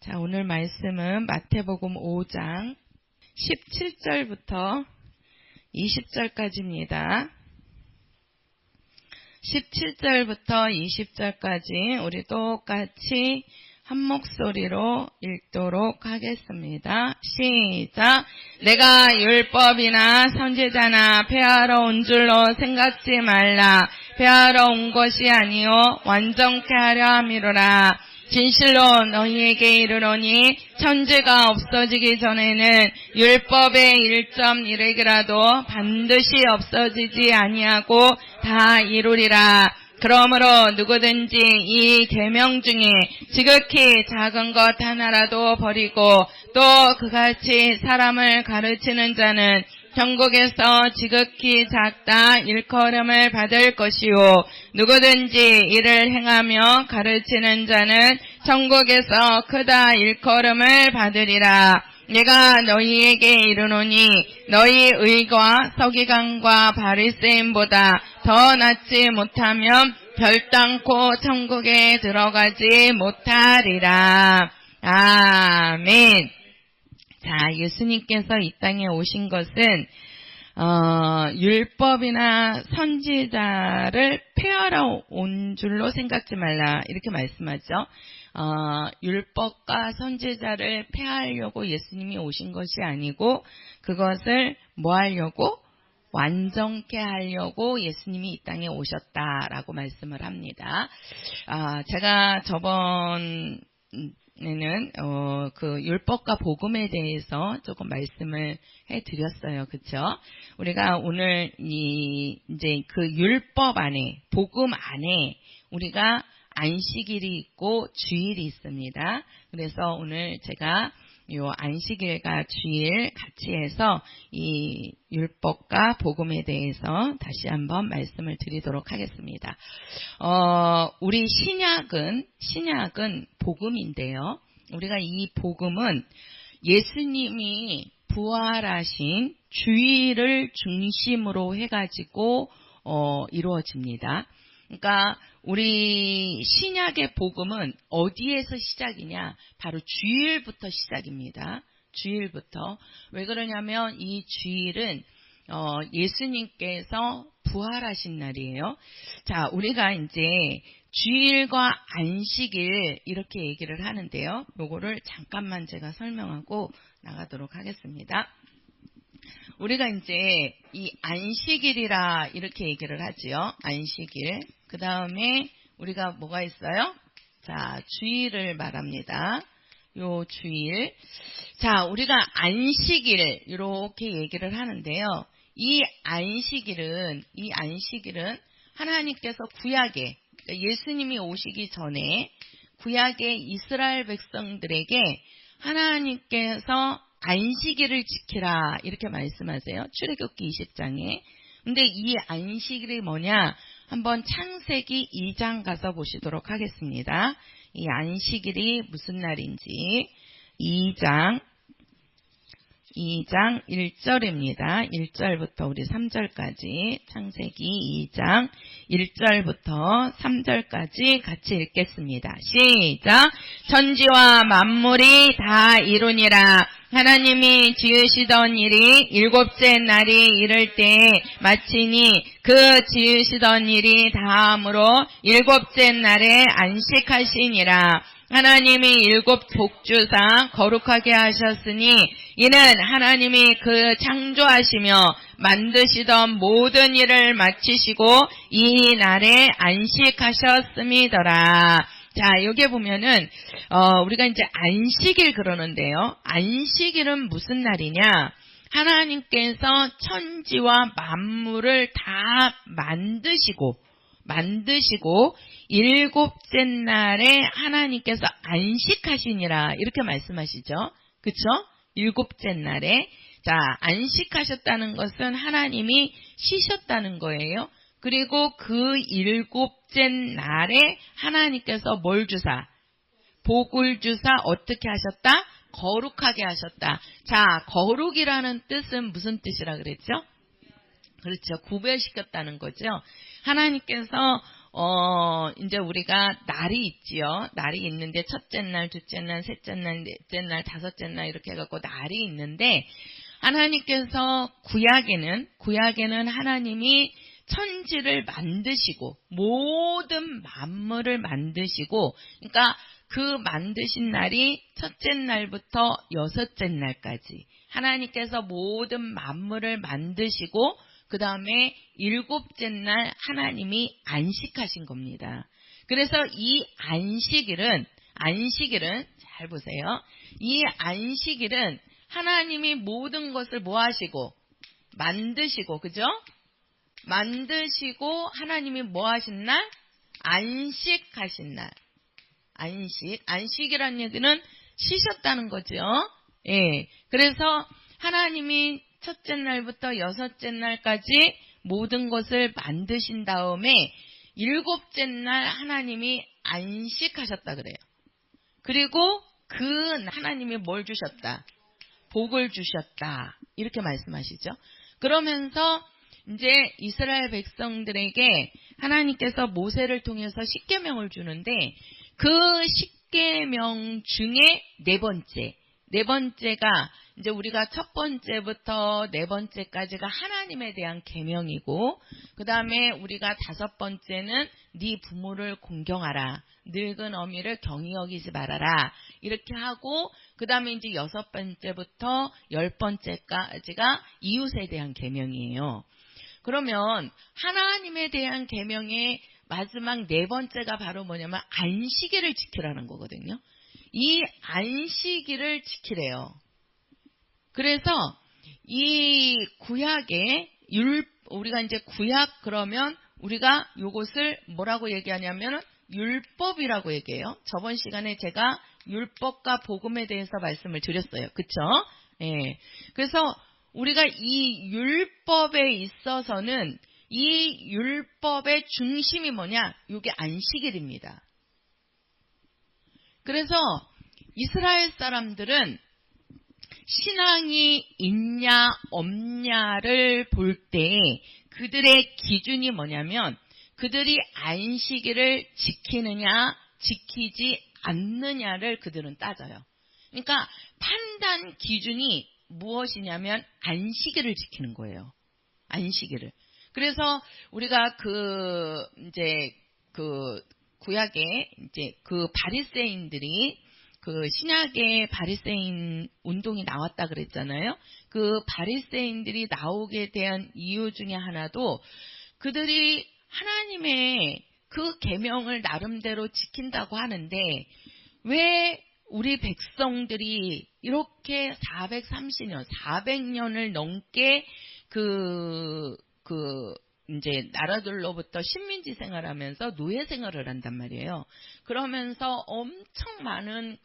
자, 오늘 말씀은 마태복음 5장 17절부터 20절까지입니다. 17절부터 20절까지 우리 똑같이 한 목소리로 읽도록 하겠습니다. 시작! 내가 율법이나 선지자나 폐하러 온 줄로 생각지 말라. 폐하러 온 것이 아니요 완전케 하려 함이로라. 진실로 너희에게 이르노니 천지가 없어지기 전에는 율법의 1.1획이라도 반드시 없어지지 아니하고 다 이루리라. 그러므로 누구든지 이 계명 중에 지극히 작은 것 하나라도 버리고 또 그같이 사람을 가르치는 자는 천국에서 지극히 작다 일컬음을 받을 것이요 누구든지 이를 행하며 가르치는 자는 천국에서 크다 일컬음을 받으리라. 내가 너희에게 이르노니 너희 의가 서기관과 바리새인보다 더 낫지 못하면 별단코 천국에 들어가지 못하리라. 아멘. 자, 예수님께서 이 땅에 오신 것은 율법이나 선지자를 폐하러 온 줄로 생각지 말라 이렇게 말씀하죠. 율법과 선지자를 폐하려고 예수님이 오신 것이 아니고 그것을 뭐 하려고? 완전케 하려고 예수님이 이 땅에 오셨다라고 말씀을 합니다. 제가 저번에는 그 율법과 복음에 대해서 조금 말씀을 해드렸어요. 그렇죠? 우리가 오늘 이제 그 율법 안에, 복음 안에 우리가 안식일이 있고 주일이 있습니다. 그래서 오늘 제가 요 안식일과 주일 같이 해서 이 율법과 복음에 대해서 다시 한번 말씀을 드리도록 하겠습니다. 우리 신약은 복음인데요. 우리가 이 복음은 예수님이 부활하신 주일을 중심으로 해가지고 이루어집니다. 그러니까 우리 신약의 복음은 어디에서 시작이냐? 바로 주일부터 시작입니다. 주일부터. 왜 그러냐면 이 주일은 예수님께서 부활하신 날이에요. 자, 우리가 이제 주일과 안식일 이렇게 얘기를 하는데요. 요거를 잠깐만 제가 설명하고 나가도록 하겠습니다. 우리가 이제 이 안식일이라 이렇게 얘기를 하지요. 안식일. 그 다음에 우리가 뭐가 있어요? 자, 주일을 말합니다. 요 주일. 자, 우리가 안식일 이렇게 얘기를 하는데요. 이 안식일은 하나님께서 구약에, 그러니까 예수님이 오시기 전에 구약의 이스라엘 백성들에게 하나님께서 안식일을 지키라 이렇게 말씀하세요. 출애굽기 20장에. 근데 이 안식일이 뭐냐? 한번 창세기 2장 가서 보시도록 하겠습니다. 이 안식일이 무슨 날인지 2장 1절입니다. 1절부터 우리 3절까지 창세기 2장 1절부터 3절까지 같이 읽겠습니다. 시작! 천지와 만물이 다 이루니라. 하나님이 지으시던 일이 일곱째 날이 이를 때 마치니 그 지으시던 일이 다함으로 일곱째 날에 안식하시니라. 하나님이 일곱 복주사 거룩하게 하셨으니 이는 하나님이 그 창조하시며 만드시던 모든 일을 마치시고 이 날에 안식하셨음이더라. 자, 여기 보면은 우리가 이제 안식일 그러는데요. 안식일은 무슨 날이냐? 하나님께서 천지와 만물을 다 만드시고 일곱째 날에 하나님께서 안식하시니라 이렇게 말씀하시죠. 그렇죠? 일곱째 날에. 자, 안식하셨다는 것은 하나님이 쉬셨다는 거예요. 그리고 그 일곱째 날에 하나님께서 뭘 주사? 복을 주사 어떻게 하셨다? 거룩하게 하셨다. 자, 거룩이라는 뜻은 무슨 뜻이라 그랬죠? 그렇죠. 구별시켰다는 거죠. 하나님께서 이제 우리가 날이 있지요. 날이 있는데 첫째 날, 둘째 날, 셋째 날, 넷째 날, 다섯째 날 이렇게 해갖고 날이 있는데 하나님께서 구약에는 하나님이 천지를 만드시고 모든 만물을 만드시고 그러니까 그 만드신 날이 첫째 날부터 여섯째 날까지 하나님께서 모든 만물을 만드시고 그 다음에 일곱째 날 하나님이 안식하신 겁니다. 그래서 이 안식일은 잘 보세요. 이 안식일은 하나님이 모든 것을 뭐 하시고 만드시고 그죠? 만드시고 하나님이 뭐 하신 날? 안식하신 날. 안식이라는 얘기는 쉬셨다는 거죠. 예. 그래서 하나님이 첫째 날부터 여섯째 날까지 모든 것을 만드신 다음에 일곱째 날 하나님이 안식하셨다 그래요. 그리고 그 하나님이 뭘 주셨다? 복을 주셨다. 이렇게 말씀하시죠. 그러면서 이제 이스라엘 백성들에게 하나님께서 모세를 통해서 십계명을 주는데 그 십계명 중에 네 번째가 이제 우리가 첫 번째부터 네 번째까지가 하나님에 대한 계명이고 그 다음에 우리가 다섯 번째는 네 부모를 공경하라. 늙은 어미를 경히 여기지 말아라. 이렇게 하고 그 다음에 이제 여섯 번째부터 열 번째까지가 이웃에 대한 계명이에요. 그러면 하나님에 대한 계명의 마지막 네 번째가 바로 뭐냐면 안식일을 지키라는 거거든요. 이 안식일을 지키래요. 그래서 이 구약의 우리가 이제 구약 그러면 우리가 요것을 뭐라고 얘기하냐면 율법이라고 얘기해요. 저번 시간에 제가 율법과 복음에 대해서 말씀을 드렸어요. 그쵸? 예. 그래서 우리가 이 율법에 있어서는 이 율법의 중심이 뭐냐? 이게 안식일입니다. 그래서 이스라엘 사람들은 신앙이 있냐 없냐를 볼 때 그들의 기준이 뭐냐면 그들이 안식일을 지키느냐 지키지 않느냐를 그들은 따져요. 그러니까 판단 기준이 무엇이냐면 안식일을 지키는 거예요. 안식일을. 그래서 우리가 이제 구약에 이제 바리새인들이 신약의 바리새인 운동이 나왔다 그랬잖아요. 그 바리새인들이 나오게 된 이유 중에 하나도 그들이 하나님의 그 계명을 나름대로 지킨다고 하는데 왜 우리 백성들이 이렇게 430년, 400년을 넘게 이제 나라들로부터 식민지 생활하면서 노예 생활을 한단 말이에요. 그러면서 엄청 많은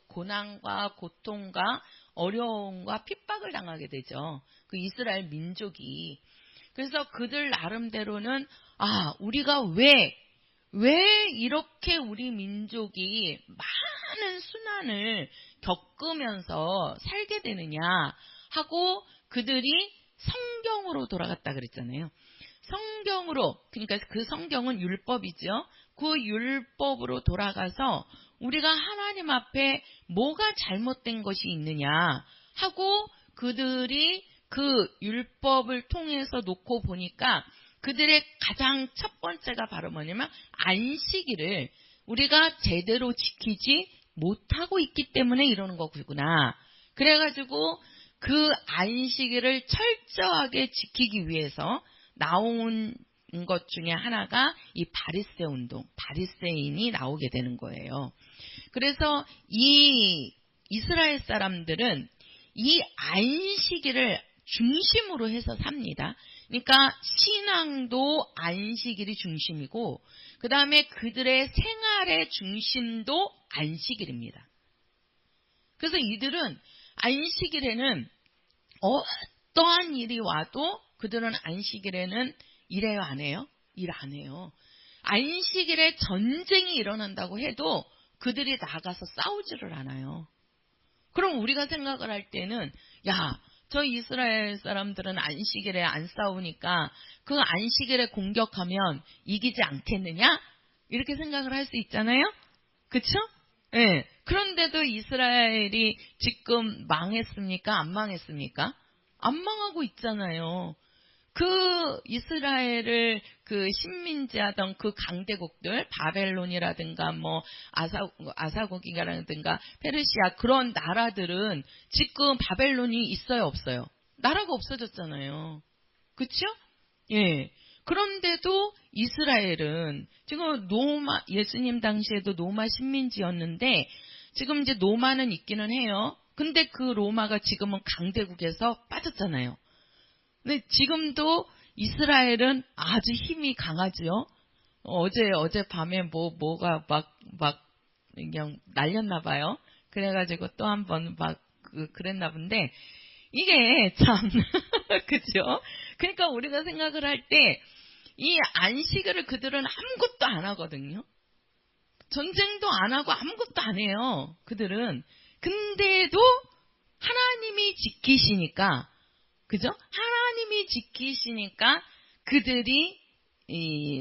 고난과 고통과 어려움과 핍박을 당하게 되죠. 이스라엘 민족이. 그래서 그들 나름대로는 우리가 왜 이렇게 우리 민족이 많은 순환을 겪으면서 살게 되느냐 하고 그들이 성경으로 돌아갔다 그랬잖아요. 성경으로, 그러니까 그 성경은 율법이죠. 그 율법으로 돌아가서 우리가 하나님 앞에 뭐가 잘못된 것이 있느냐 하고 그들이 그 율법을 통해서 놓고 보니까 그들의 가장 첫 번째가 바로 뭐냐면 안식일을 우리가 제대로 지키지 못하고 있기 때문에 이러는 거구나. 그래가지고 그 안식일을 철저하게 지키기 위해서 나온 것 중에 하나가 이 바리새 운동, 바리새인이 나오게 되는 거예요. 그래서 이 이스라엘 사람들은 이 안식일을 중심으로 해서 삽니다. 그러니까 신앙도 안식일이 중심이고 그 다음에 그들의 생활의 중심도 안식일입니다. 그래서 이들은 안식일에는 어떠한 일이 와도 그들은 안식일에는 일해요, 안 해요? 일 안 해요. 안식일에 전쟁이 일어난다고 해도 그들이 나가서 싸우지를 않아요. 그럼 우리가 생각을 할 때는 저 이스라엘 사람들은 안식일에 안 싸우니까 그 안식일에 공격하면 이기지 않겠느냐? 이렇게 생각을 할 수 있잖아요. 그쵸? 예. 그런데도 이스라엘이 지금 망했습니까? 안 망했습니까? 안 망하고 있잖아요. 그 이스라엘을 그 식민지하던 그 강대국들, 바벨론이라든가 뭐 아사고기라든가 페르시아 그런 나라들은 지금 바벨론이 있어요, 없어요? 나라가 없어졌잖아요. 그쵸? 예. 그런데도 이스라엘은 지금 예수님 당시에도 로마 식민지였는데 지금 이제 로마는 있기는 해요. 근데 그 로마가 지금은 강대국에서 빠졌잖아요. 근데 지금도 이스라엘은 아주 힘이 강하죠. 어젯밤에 뭐가 막 그냥 날렸나 봐요. 그래가지고 또 한 번 그랬나 본데, 이게 참, 그죠? 그러니까 우리가 생각을 할 때, 이 안식일을 그들은 아무것도 안 하거든요. 전쟁도 안 하고 아무것도 안 해요. 그들은. 근데도 하나님이 지키시니까, 그죠? 하나님이 지키시니까 그들이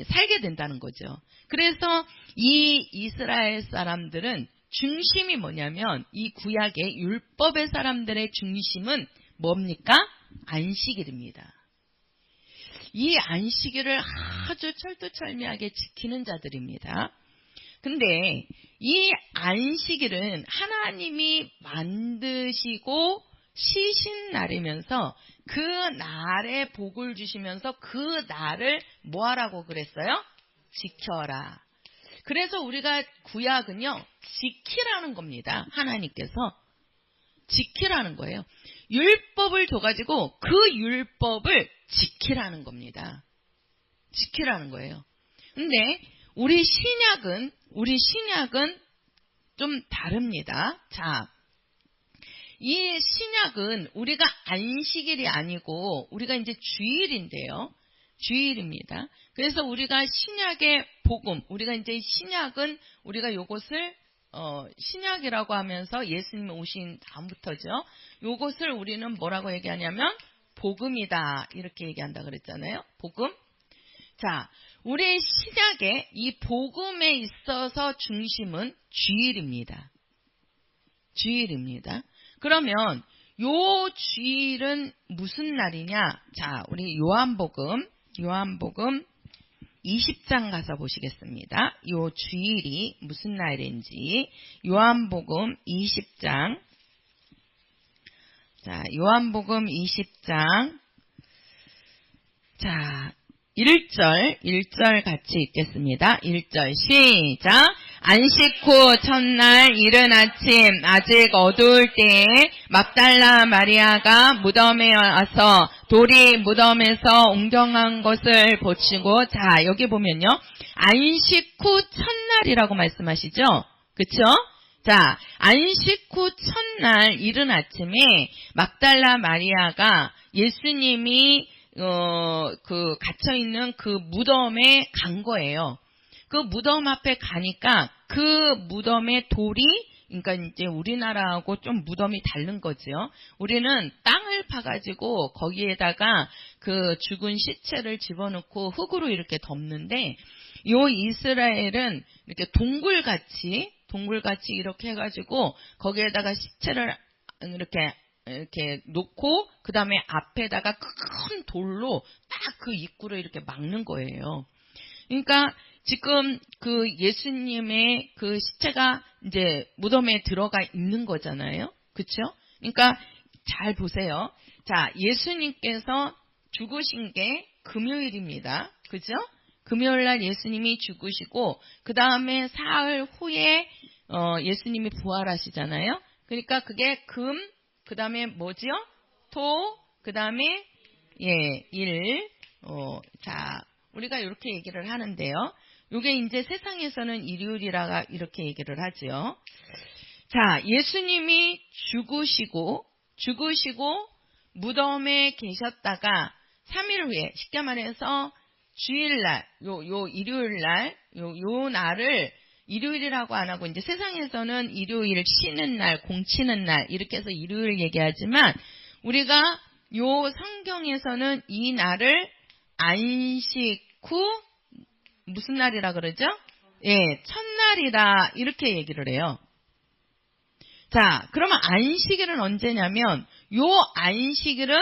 살게 된다는 거죠. 그래서 이 이스라엘 사람들은 중심이 뭐냐면 이 구약의 율법의 사람들의 중심은 뭡니까? 안식일입니다. 이 안식일을 아주 철두철미하게 지키는 자들입니다. 근데 이 안식일은 하나님이 만드시고 쉬신 날이면서 그 날에 복을 주시면서 그 날을 뭐 하라고 그랬어요? 지켜라. 그래서 우리가 구약은요, 지키라는 겁니다. 하나님께서 지키라는 거예요. 율법을 줘가지고 그 율법을 지키라는 겁니다. 지키라는 거예요. 근데 우리 신약은 좀 다릅니다. 자, 이 신약은 우리가 안식일이 아니고 우리가 이제 주일인데요. 주일입니다. 그래서 우리가 신약의 복음, 우리가 이제 신약은 우리가 요것을 신약이라고 하면서 예수님 오신 다음부터죠. 요것을 우리는 뭐라고 얘기하냐면 복음이다 이렇게 얘기한다 그랬잖아요. 복음. 자, 우리 신약의 이 복음에 있어서 중심은 주일입니다. 주일입니다. 그러면 요 주일은 무슨 날이냐? 자, 우리 요한복음 20장 가서 보시겠습니다. 요 주일이 무슨 날인지. 요한복음 20장. 자, 요한복음 20장. 자, 1절 같이 읽겠습니다. 1절 시작. 안식 후 첫날 이른 아침 아직 어두울 때에 막달라 마리아가 무덤에 와서 돌이 무덤에서 옮겨간 것을 보시고, 자, 여기 보면요. 안식 후 첫날이라고 말씀하시죠? 그쵸? 자, 안식 후 첫날 이른 아침에 막달라 마리아가 예수님이 갇혀있는 그 무덤에 간 거예요. 그 무덤 앞에 가니까 그 무덤의 돌이, 그러니까 이제 우리나라하고 좀 무덤이 다른 거죠. 우리는 땅을 파가지고 거기에다가 그 죽은 시체를 집어넣고 흙으로 이렇게 덮는데, 요 이스라엘은 이렇게 동굴같이 이렇게 해가지고 거기에다가 시체를 이렇게 놓고 그 다음에 앞에다가 큰 돌로 딱 그 입구를 이렇게 막는 거예요. 그러니까 지금 그 예수님의 그 시체가 이제 무덤에 들어가 있는 거잖아요. 그렇죠? 그러니까 잘 보세요. 자, 예수님께서 죽으신 게 금요일입니다. 그죠? 금요일 날 예수님이 죽으시고 그 다음에 사흘 후에 예수님이 부활하시잖아요. 그러니까 그게 그 다음에 뭐지요? 토, 그 다음에 일. 자, 우리가 이렇게 얘기를 하는데요. 요게 이제 세상에서는 일요일이라 이렇게 얘기를 하죠. 자, 예수님이 죽으시고 무덤에 계셨다가 3일 후에, 쉽게 말해서 주일날, 요 일요일날, 요 날을 일요일이라고 안 하고, 이제 세상에서는 일요일 쉬는 날, 공치는 날, 이렇게 해서 일요일 얘기하지만, 우리가 요 성경에서는 이 날을 안식 후 무슨 날이라 그러죠? 예, 첫날이라 이렇게 얘기를 해요. 자, 그러면 안식일은 언제냐면 요 안식일은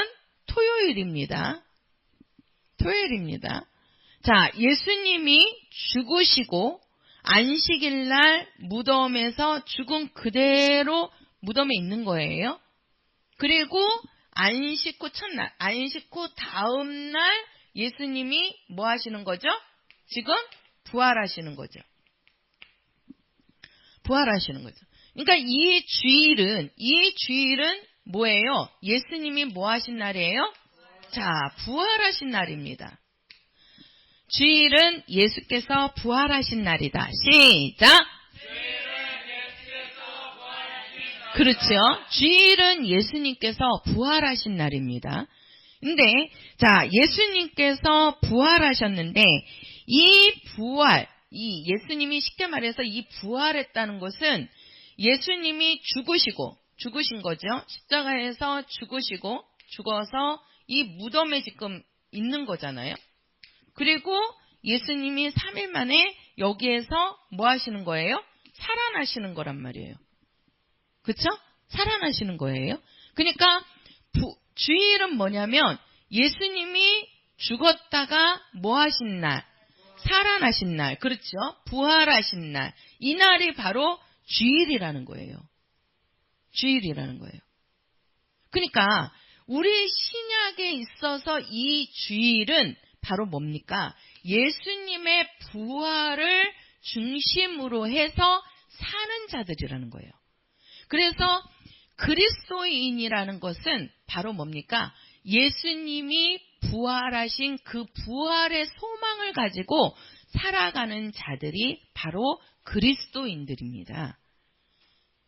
토요일입니다. 토요일입니다. 자, 예수님이 죽으시고 안식일 날 무덤에서 죽은 그대로 무덤에 있는 거예요. 그리고 안식 후 첫날, 안식 후 다음 날 예수님이 뭐 하시는 거죠? 지금 부활하시는 거죠. 부활하시는 거죠. 그러니까 이 주일은 뭐예요? 예수님이 뭐 하신 날이에요? 자, 부활하신 날입니다. 주일은 예수께서 부활하신 날이다. 시작! 그렇죠. 주일은 예수님께서 부활하신 날입니다. 근데 자, 예수님께서 부활하셨는데 이 부활, 이 예수님이 쉽게 말해서 이 부활했다는 것은 예수님이 죽으신 거죠. 십자가에서 죽으시고 죽어서 이 무덤에 지금 있는 거잖아요. 그리고 예수님이 3일 만에 여기에서 뭐 하시는 거예요? 살아나시는 거란 말이에요. 그쵸? 살아나시는 거예요. 그러니까 주일은 뭐냐면 예수님이 죽었다가 뭐 하신 날? 살아나신 날. 그렇죠? 부활하신 날. 이 날이 바로 주일이라는 거예요. 주일이라는 거예요. 그러니까 우리 신약에 있어서 이 주일은 바로 뭡니까? 예수님의 부활을 중심으로 해서 사는 자들이라는 거예요. 그래서 그리스도인이라는 것은 바로 뭡니까? 예수님이 부활하신 그 부활의 소망을 가지고 살아가는 자들이 바로 그리스도인들입니다.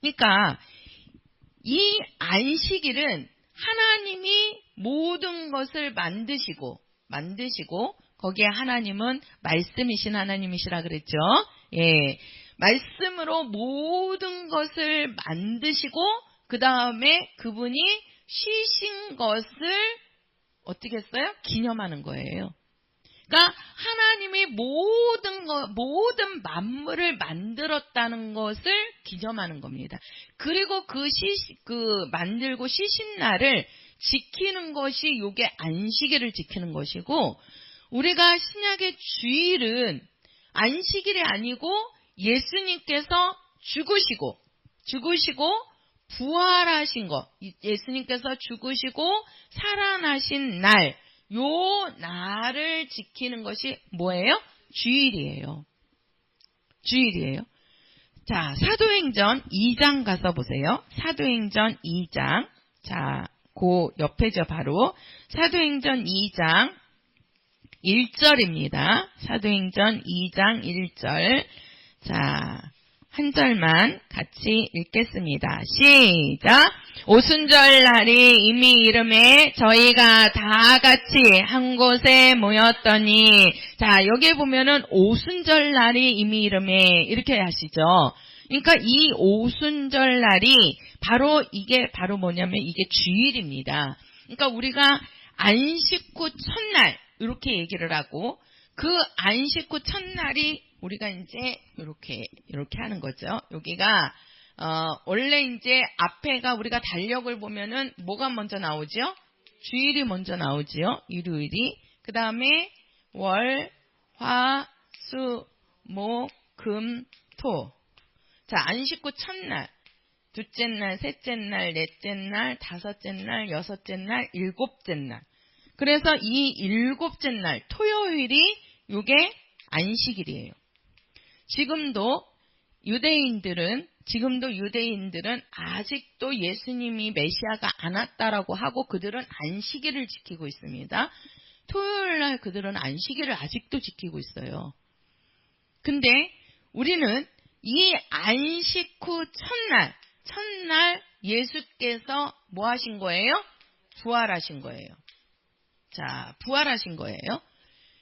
그러니까 이 안식일은 하나님이 모든 것을 만드시고 거기에 하나님은 말씀이신 하나님이시라 그랬죠. 예, 말씀으로 모든 것을 만드시고 그 다음에 그분이 쉬신 것을 어떻게 했어요? 기념하는 거예요. 그러니까 하나님이 모든 만물을 만들었다는 것을 기념하는 겁니다. 그리고 만들고 쉬신 날을 지키는 것이 요게 안식일을 지키는 것이고, 우리가 신약의 주일은 안식일이 아니고 예수님께서 죽으시고 부활하신 것, 예수님께서 죽으시고 살아나신 날, 요 날을 지키는 것이 뭐예요? 주일이에요. 자, 사도행전 2장 가서 보세요. 사도행전 2장. 자, 그 옆에죠, 바로. 사도행전 2장 1절입니다. 사도행전 2장 1절. 자, 한 절만 같이 읽겠습니다. 시작! 오순절 날이 이미 이름에 저희가 다 같이 한 곳에 모였더니, 자, 여기 보면은 오순절 날이 이미 이름에 이렇게 하시죠. 그러니까 이 오순절 날이 이게 바로 뭐냐면 이게 주일입니다. 그러니까 우리가 안식 후 첫날 이렇게 얘기를 하고, 그 안식 후 첫날이 우리가 이제 이렇게 하는 거죠. 여기가 원래 이제 앞에가 우리가 달력을 보면은 뭐가 먼저 나오죠? 주일이 먼저 나오지요. 일요일이. 그 다음에 월, 화, 수, 목, 금, 토. 자, 안식 후 첫날, 둘째 날, 셋째 날, 넷째 날, 다섯째 날, 여섯째 날, 일곱째 날. 그래서 이 일곱째 날, 토요일이 요게 안식일이에요. 지금도 유대인들은 아직도 예수님이 메시아가 안 왔다라고 하고 그들은 안식일을 지키고 있습니다. 토요일 날 그들은 안식일을 아직도 지키고 있어요. 근데 우리는 이 안식 후 첫날 예수께서 뭐 하신 거예요? 부활하신 거예요. 자, 부활하신 거예요.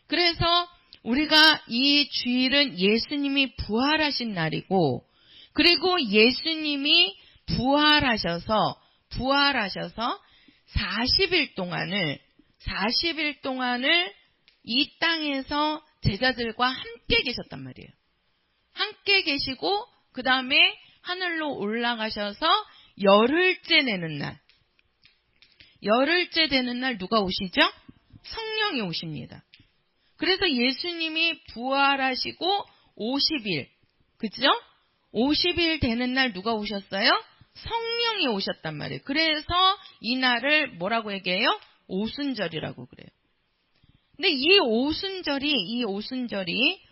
그래서 우리가 이 주일은 예수님이 부활하신 날이고, 그리고 예수님이 부활하셔서 40일 동안을 이 땅에서 제자들과 함께 계셨단 말이에요. 함께 계시고 그 다음에 하늘로 올라가셔서 열흘째 되는 날 누가 오시죠? 성령이 오십니다. 그래서 예수님이 부활하시고 50일, 그죠? 50일 되는 날 누가 오셨어요? 성령이 오셨단 말이에요. 그래서 이 날을 뭐라고 얘기해요? 오순절이라고 그래요. 근데 이 오순절이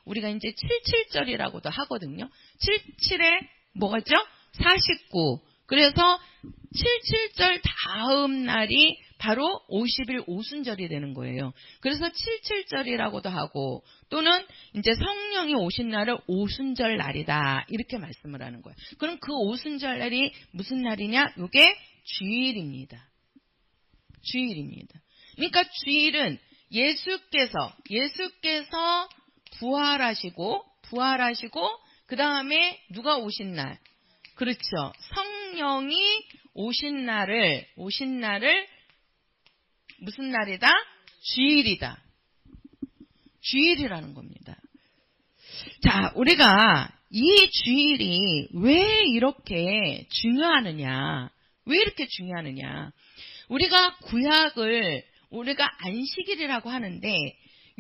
우리가 이제 77절이라고도 하거든요. 77에 뭐가죠? 49. 그래서 77절 다음 날이 바로 50일 오순절이 되는 거예요. 그래서 77절이라고도 하고 또는 이제 성령이 오신 날을 오순절 날이다 이렇게 말씀을 하는 거예요. 그럼 그 오순절 날이 무슨 날이냐? 이게 주일입니다. 그러니까 주일은 예수께서 부활하시고 그 다음에 누가 오신 날? 그렇죠. 성령이 오신 날을 무슨 날이다? 주일이다. 주일이라는 겁니다. 자, 우리가 이 주일이 왜 이렇게 중요하느냐? 우리가 구약을 우리가 안식일이라고 하는데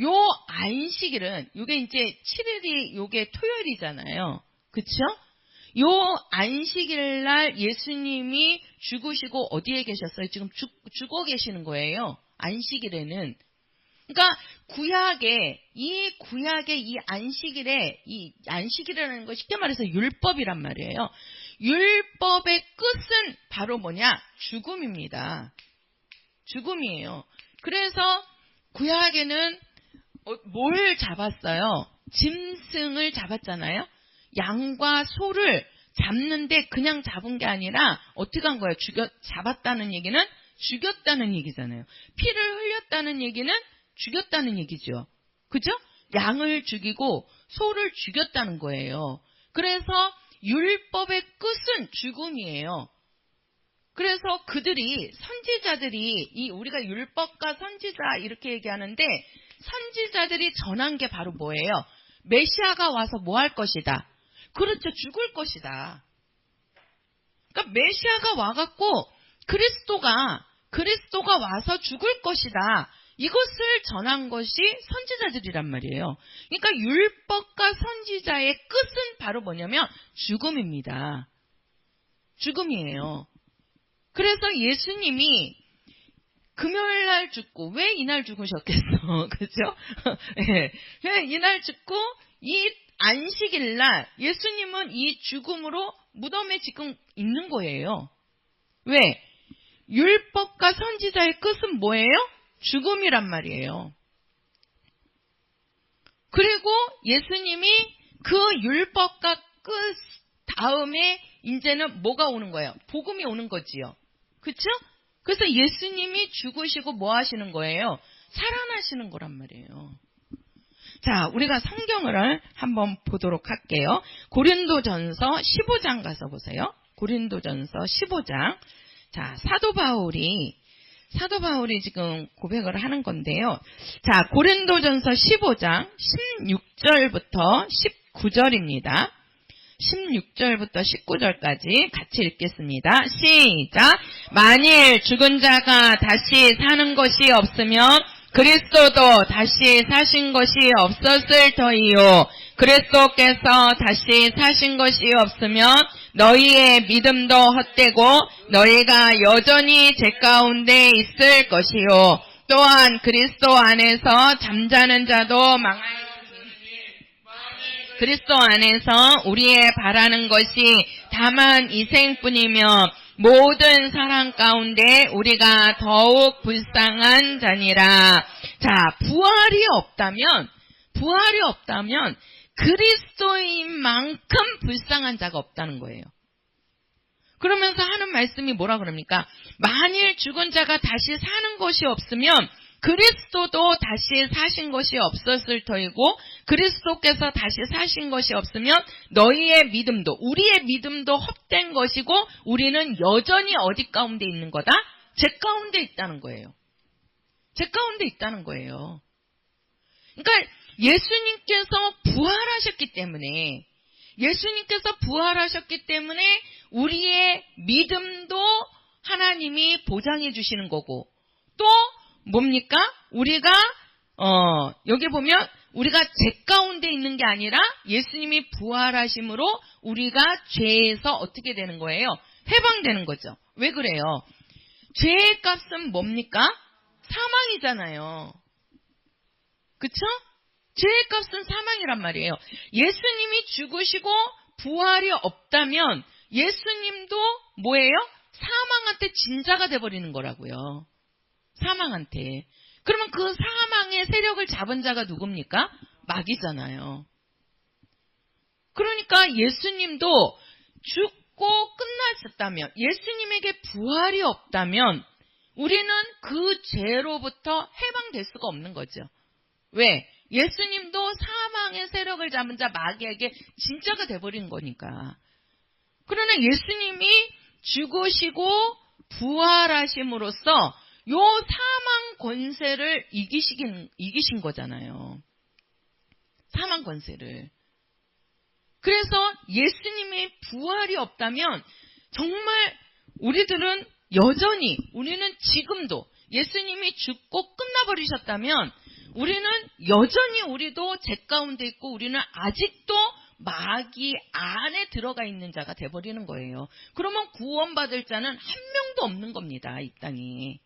요 안식일은 요게 이제 7일이 요게 토요일이잖아요. 그쵸? 요 안식일 날 예수님이 죽으시고 어디에 계셨어요? 지금 죽어 계시는 거예요. 안식일에는. 그러니까 이 안식일이라는 거 쉽게 말해서 율법이란 말이에요. 율법의 끝은 바로 뭐냐? 죽음입니다. 죽음이에요. 그래서 구약에는 뭘 잡았어요? 짐승을 잡았잖아요. 양과 소를 잡는데 그냥 잡은 게 아니라 어떻게 한 거예요? 잡았다는 얘기는 죽였다는 얘기잖아요. 피를 흘렸다는 얘기는 죽였다는 얘기죠. 그죠? 양을 죽이고 소를 죽였다는 거예요. 그래서 율법의 끝은 죽음이에요. 그래서 선지자들이 우리가 율법과 선지자 이렇게 얘기하는데 선지자들이 전한 게 바로 뭐예요? 메시아가 와서 뭐 할 것이다? 그렇죠. 죽을 것이다. 그러니까 메시아가 와갖고 그리스도가 와서 죽을 것이다. 이것을 전한 것이 선지자들이란 말이에요. 그러니까 율법과 선지자의 끝은 바로 뭐냐면 죽음입니다. 죽음이에요. 그래서 예수님이 금요일 날 죽고 왜 이날 죽으셨겠어? 그죠? 네. 이날 죽고 이 안식일 날 예수님은 이 죽음으로 무덤에 지금 있는 거예요. 왜? 율법과 선지자의 끝은 뭐예요? 죽음이란 말이에요. 그리고 예수님이 그 율법과 끝 다음에 이제는 뭐가 오는 거예요? 복음이 오는 거지요. 그쵸? 그래서 예수님이 죽으시고 뭐 하시는 거예요? 살아나시는 거란 말이에요. 자, 우리가 성경을 한번 보도록 할게요. 고린도전서 15장 가서 보세요. 고린도전서 15장. 자, 사도 바울이 지금 고백을 하는 건데요. 자, 고린도전서 15장 16절부터 19절입니다. 16절부터 19절까지 같이 읽겠습니다. 시작. 만일 죽은 자가 다시 사는 것이 없으면 그리스도도 다시 사신 것이 없었을 터이요. 그리스도께서 다시 사신 것이 없으면 너희의 믿음도 헛되고 너희가 여전히 죄 가운데 있을 것이요. 또한 그리스도 안에서 잠자는 자도 망할 그리스도 안에서 우리의 바라는 것이 다만 이 생뿐이며 모든 사람 가운데 우리가 더욱 불쌍한 자니라. 자, 부활이 없다면 그리스도인 만큼 불쌍한 자가 없다는 거예요. 그러면서 하는 말씀이 뭐라 그럽니까? 만일 죽은 자가 다시 사는 것이 없으면 그리스도도 다시 사신 것이 없었을 터이고 그리스도께서 다시 사신 것이 없으면 너희의 믿음도 우리의 믿음도 헛된 것이고 우리는 여전히 어디 가운데 있는 거다? 제 가운데 있다는 거예요. 제 가운데 있다는 거예요. 그러니까 예수님께서 부활하셨기 때문에 우리의 믿음도 하나님이 보장해 주시는 거고, 또 뭡니까? 우리가 여기 보면 우리가 죄 가운데 있는 게 아니라 예수님이 부활하심으로 우리가 죄에서 어떻게 되는 거예요? 해방되는 거죠. 왜 그래요? 죄의 값은 뭡니까? 사망이잖아요. 그쵸? 죄의 값은 사망이란 말이에요. 예수님이 죽으시고 부활이 없다면 예수님도 뭐예요? 사망한테 진자가 돼버리는 거라고요. 사망한테. 그러면 그 사망의 세력을 잡은 자가 누굽니까? 마귀잖아요. 그러니까 예수님도 죽고 끝나셨다면, 예수님에게 부활이 없다면 우리는 그 죄로부터 해방될 수가 없는 거죠. 왜? 예수님도 사망의 세력을 잡은 자 마귀에게 진짜가 돼버린 거니까. 그러나 예수님이 죽으시고 부활하심으로써 요 사망 권세를 이기신 거잖아요. 사망 권세를. 그래서 예수님의 부활이 없다면 정말 우리들은 여전히, 우리는 지금도 예수님이 죽고 끝나버리셨다면 우리는 여전히 우리도 죄 가운데 있고 우리는 아직도 마귀 안에 들어가 있는 자가 돼버리는 거예요. 그러면 구원받을 자는 한 명도 없는 겁니다. 이 땅에.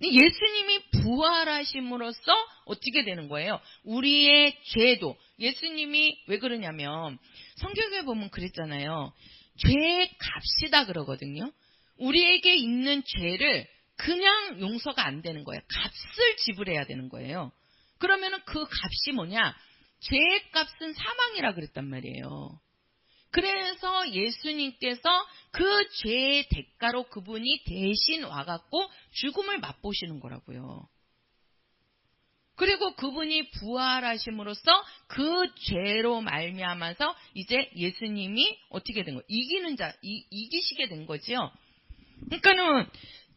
예수님이 부활하심으로써 어떻게 되는 거예요? 우리의 죄도, 예수님이 왜 그러냐면 성경에 보면 그랬잖아요. 죄의 값이다 그러거든요. 우리에게 있는 죄를 그냥 용서가 안 되는 거예요. 값을 지불해야 되는 거예요. 그러면은 그 값이 뭐냐? 죄의 값은 사망이라 그랬단 말이에요. 그래서 예수님께서 그 죄의 대가로 그분이 대신 와갖고 죽음을 맛보시는 거라고요. 그리고 그분이 부활하심으로써 그 죄로 말미암아서 이제 예수님이 어떻게 된 거예요? 이기시게 된 거죠. 그러니까는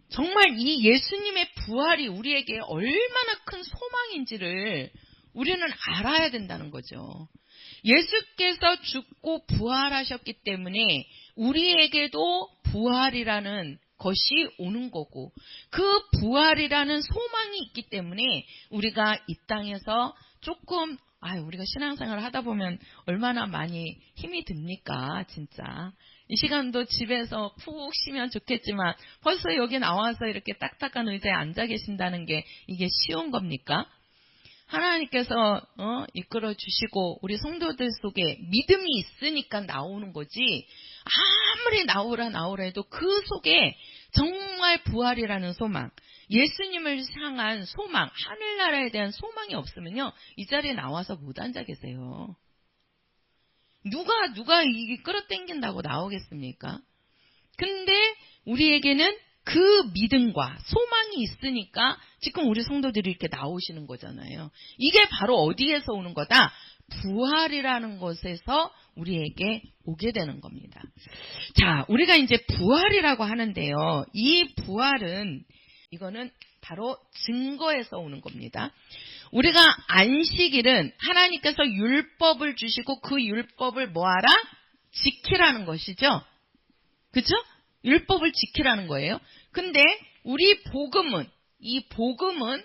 정말 이 예수님의 부활이 우리에게 얼마나 큰 소망인지를 우리는 알아야 된다는 거죠. 예수께서 죽고 부활하셨기 때문에 우리에게도 부활이라는 것이 오는 거고, 그 부활이라는 소망이 있기 때문에 우리가 이 땅에서 조금 우리가 신앙생활을 하다 보면 얼마나 많이 힘이 듭니까? 진짜. 이 시간도 집에서 푹 쉬면 좋겠지만 벌써 여기 나와서 이렇게 딱딱한 의자에 앉아 계신다는 게 이게 쉬운 겁니까? 하나님께서 이끌어 주시고 우리 성도들 속에 믿음이 있으니까 나오는 거지, 아무리 나오라 해도 그 속에 정말 부활이라는 소망, 예수님을 향한 소망, 하늘나라에 대한 소망이 없으면요 이 자리에 나와서 못 앉아 계세요. 누가 이게 끌어당긴다고 나오겠습니까? 근데 우리에게는 그 믿음과 소망이 있으니까 지금 우리 성도들이 이렇게 나오시는 거잖아요. 이게 바로 어디에서 오는 거다? 부활이라는 것에서 우리에게 오게 되는 겁니다. 자, 우리가 이제 부활이라고 하는데요. 이 부활은 이거는 바로 증거에서 오는 겁니다. 우리가 안식일은 하나님께서 율법을 주시고 그 율법을 뭐하라? 지키라는 것이죠. 그렇죠? 율법을 지키라는 거예요. 근데 우리 복음은, 이 복음은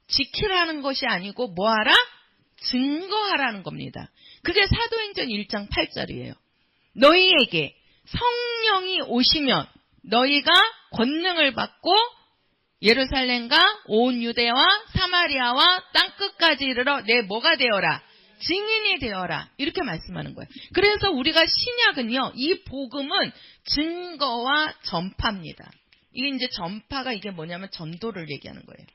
지키라는 것이 아니고 뭐하라? 증거하라는 겁니다. 그게 사도행전 1장 8절이에요. 너희에게 성령이 오시면 너희가 권능을 받고 예루살렘과 온 유대와 사마리아와 땅끝까지 이르러 내 뭐가 되어라? 증인이 되어라. 이렇게 말씀하는 거예요. 그래서 우리가 신약은요, 이 복음은 증거와 전파입니다. 이게 이제 전파가 이게 뭐냐면 전도를 얘기하는 거예요.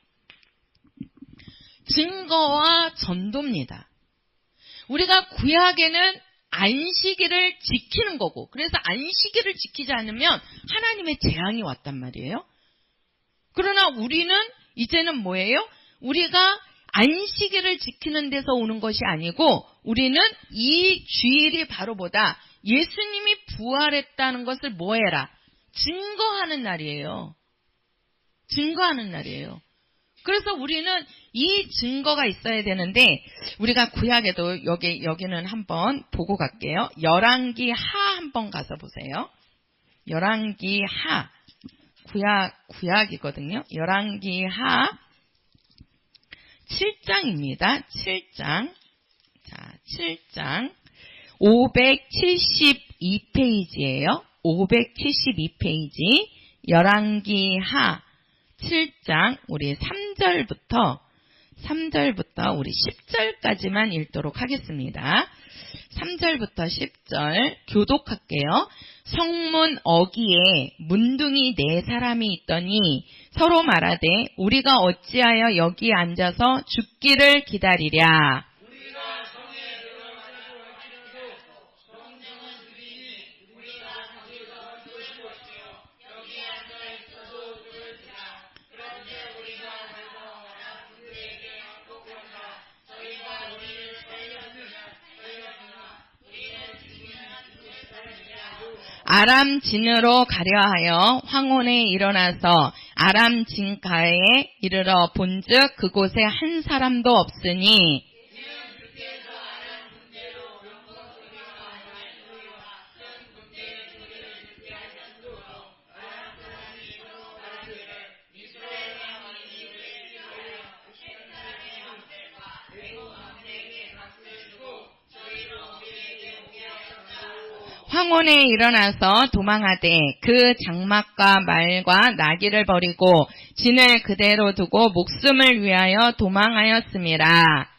증거와 전도입니다. 우리가 구약에는 안식일을 지키는 거고, 그래서 안식일을 지키지 않으면 하나님의 재앙이 왔단 말이에요. 그러나 우리는 이제는 뭐예요? 우리가 안식일을 지키는 데서 오는 것이 아니고 우리는 이 주일이 바로 뭐다? 예수님이 부활했다는 것을 뭐해라? 증거하는 날이에요. 증거하는 날이에요. 그래서 우리는 이 증거가 있어야 되는데 우리가 구약에도 여기는 한번 보고 갈게요. 열왕기 하 한번 가서 보세요. 열왕기 하 구약이거든요. 열왕기 하 7장입니다. 7장. 자, 7장 572페이지예요. 572페이지 열왕기 하 7장 우리 3절부터 우리 10절까지만 읽도록 하겠습니다. 3절부터 10절 교독할게요. 성문 어귀에 문둥이 4사람이 있더니 서로 말하되 우리가 어찌하여 여기 앉아서 죽기를 기다리랴. 아람 진으로 가려 하여 황혼에 일어나서 아람 진가에 이르러 본즉 그곳에 한 사람도 없으니 황혼에 일어나서 도망하되 그 장막과 말과 나귀를 버리고 진을 그대로 두고 목숨을 위하여 도망하였음이라.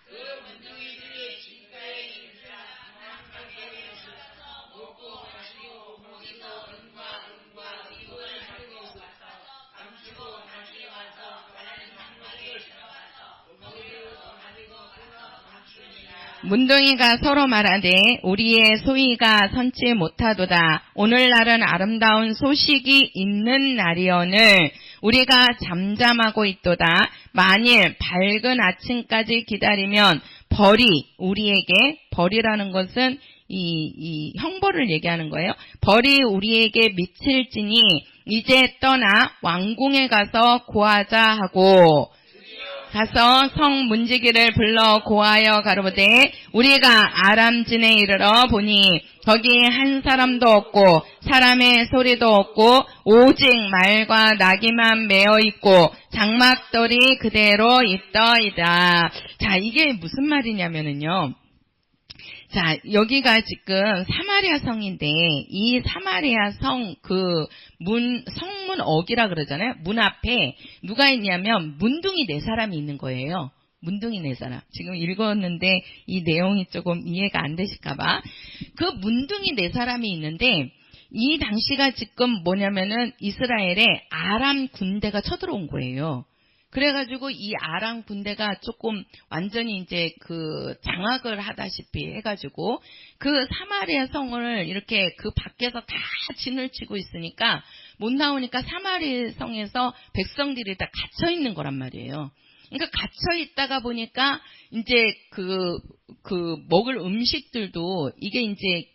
문둥이가 서로 말하되 우리의 소위가 선치 못하도다. 오늘날은 아름다운 소식이 있는 날이오늘 우리가 잠잠하고 있도다. 만일 밝은 아침까지 기다리면 벌이 우리에게, 벌이라는 것은 이 형벌을 얘기하는 거예요. 벌이 우리에게 미칠지니 이제 떠나 왕궁에 가서 고하자 하고 가서 성 문지기를 불러 고하여 가로되 우리가 아람진에 이르러 보니 거기 한 사람도 없고 사람의 소리도 없고 오직 말과 나귀만 메어 있고 장막돌이 그대로 있더이다. 자, 이게 무슨 말이냐면은요. 자, 여기가 지금 사마리아 성인데 이 사마리아 성 성문 어귀라 그러잖아요. 문 앞에 누가 있냐면 문둥이 4사람이 있는 거예요. 문둥이 4사람. 지금 읽었는데 이 내용이 조금 이해가 안 되실까봐. 그 문둥이 4사람이 있는데 이 당시가 지금 뭐냐면은 이스라엘에 아람 군대가 쳐들어온 거예요. 그래가지고 이 아람 군대가 조금 완전히 이제 장악을 하다시피 해가지고 그 사마리아 성을 이렇게 그 밖에서 다 진을 치고 있으니까 못 나오니까 사마리아 성에서 백성들이 다 갇혀 있는 거란 말이에요. 그러니까 갇혀 있다가 보니까 이제 먹을 음식들도 이게 이제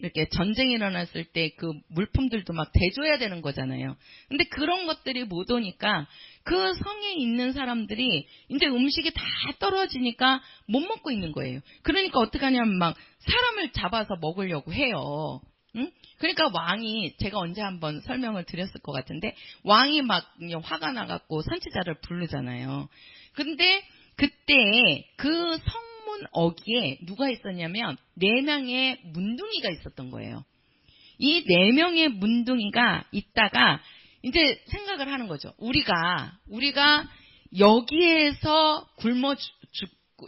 이렇게 전쟁이 일어났을 때 그 물품들도 막 대줘야 되는 거잖아요. 근데 그런 것들이 못 오니까 그 성에 있는 사람들이 이제 음식이 다 떨어지니까 못 먹고 있는 거예요. 그러니까 어떡하냐면 막 사람을 잡아서 먹으려고 해요. 응? 그러니까 왕이, 제가 언제 한번 설명을 드렸을 것 같은데, 왕이 막 화가 나갖고 선지자를 부르잖아요. 근데 그때 그 성문 어귀에 누가 있었냐면 4명의 문둥이가 있었던 거예요. 이 4명의 문둥이가 있다가 이제 생각을 하는 거죠. 우리가 여기에서 굶어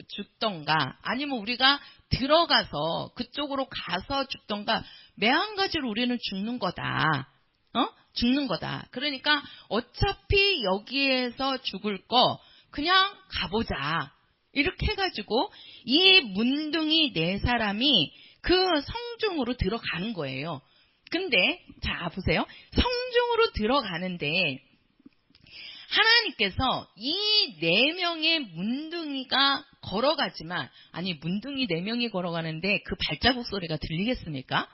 죽던가 아니면 우리가 들어가서 그쪽으로 가서 죽던가 매한가지로 우리는 죽는 거다. 죽는 거다. 그러니까 어차피 여기에서 죽을 거 그냥 가보자. 이렇게 해가지고 이 문둥이 4사람이 그 성중으로 들어가는 거예요. 근데 자 보세요. 성중으로 들어가는데 하나님께서 이 4명의 문둥이가 걸어가지만, 아니 문둥이 4명이 걸어가는데 그 발자국 소리가 들리겠습니까?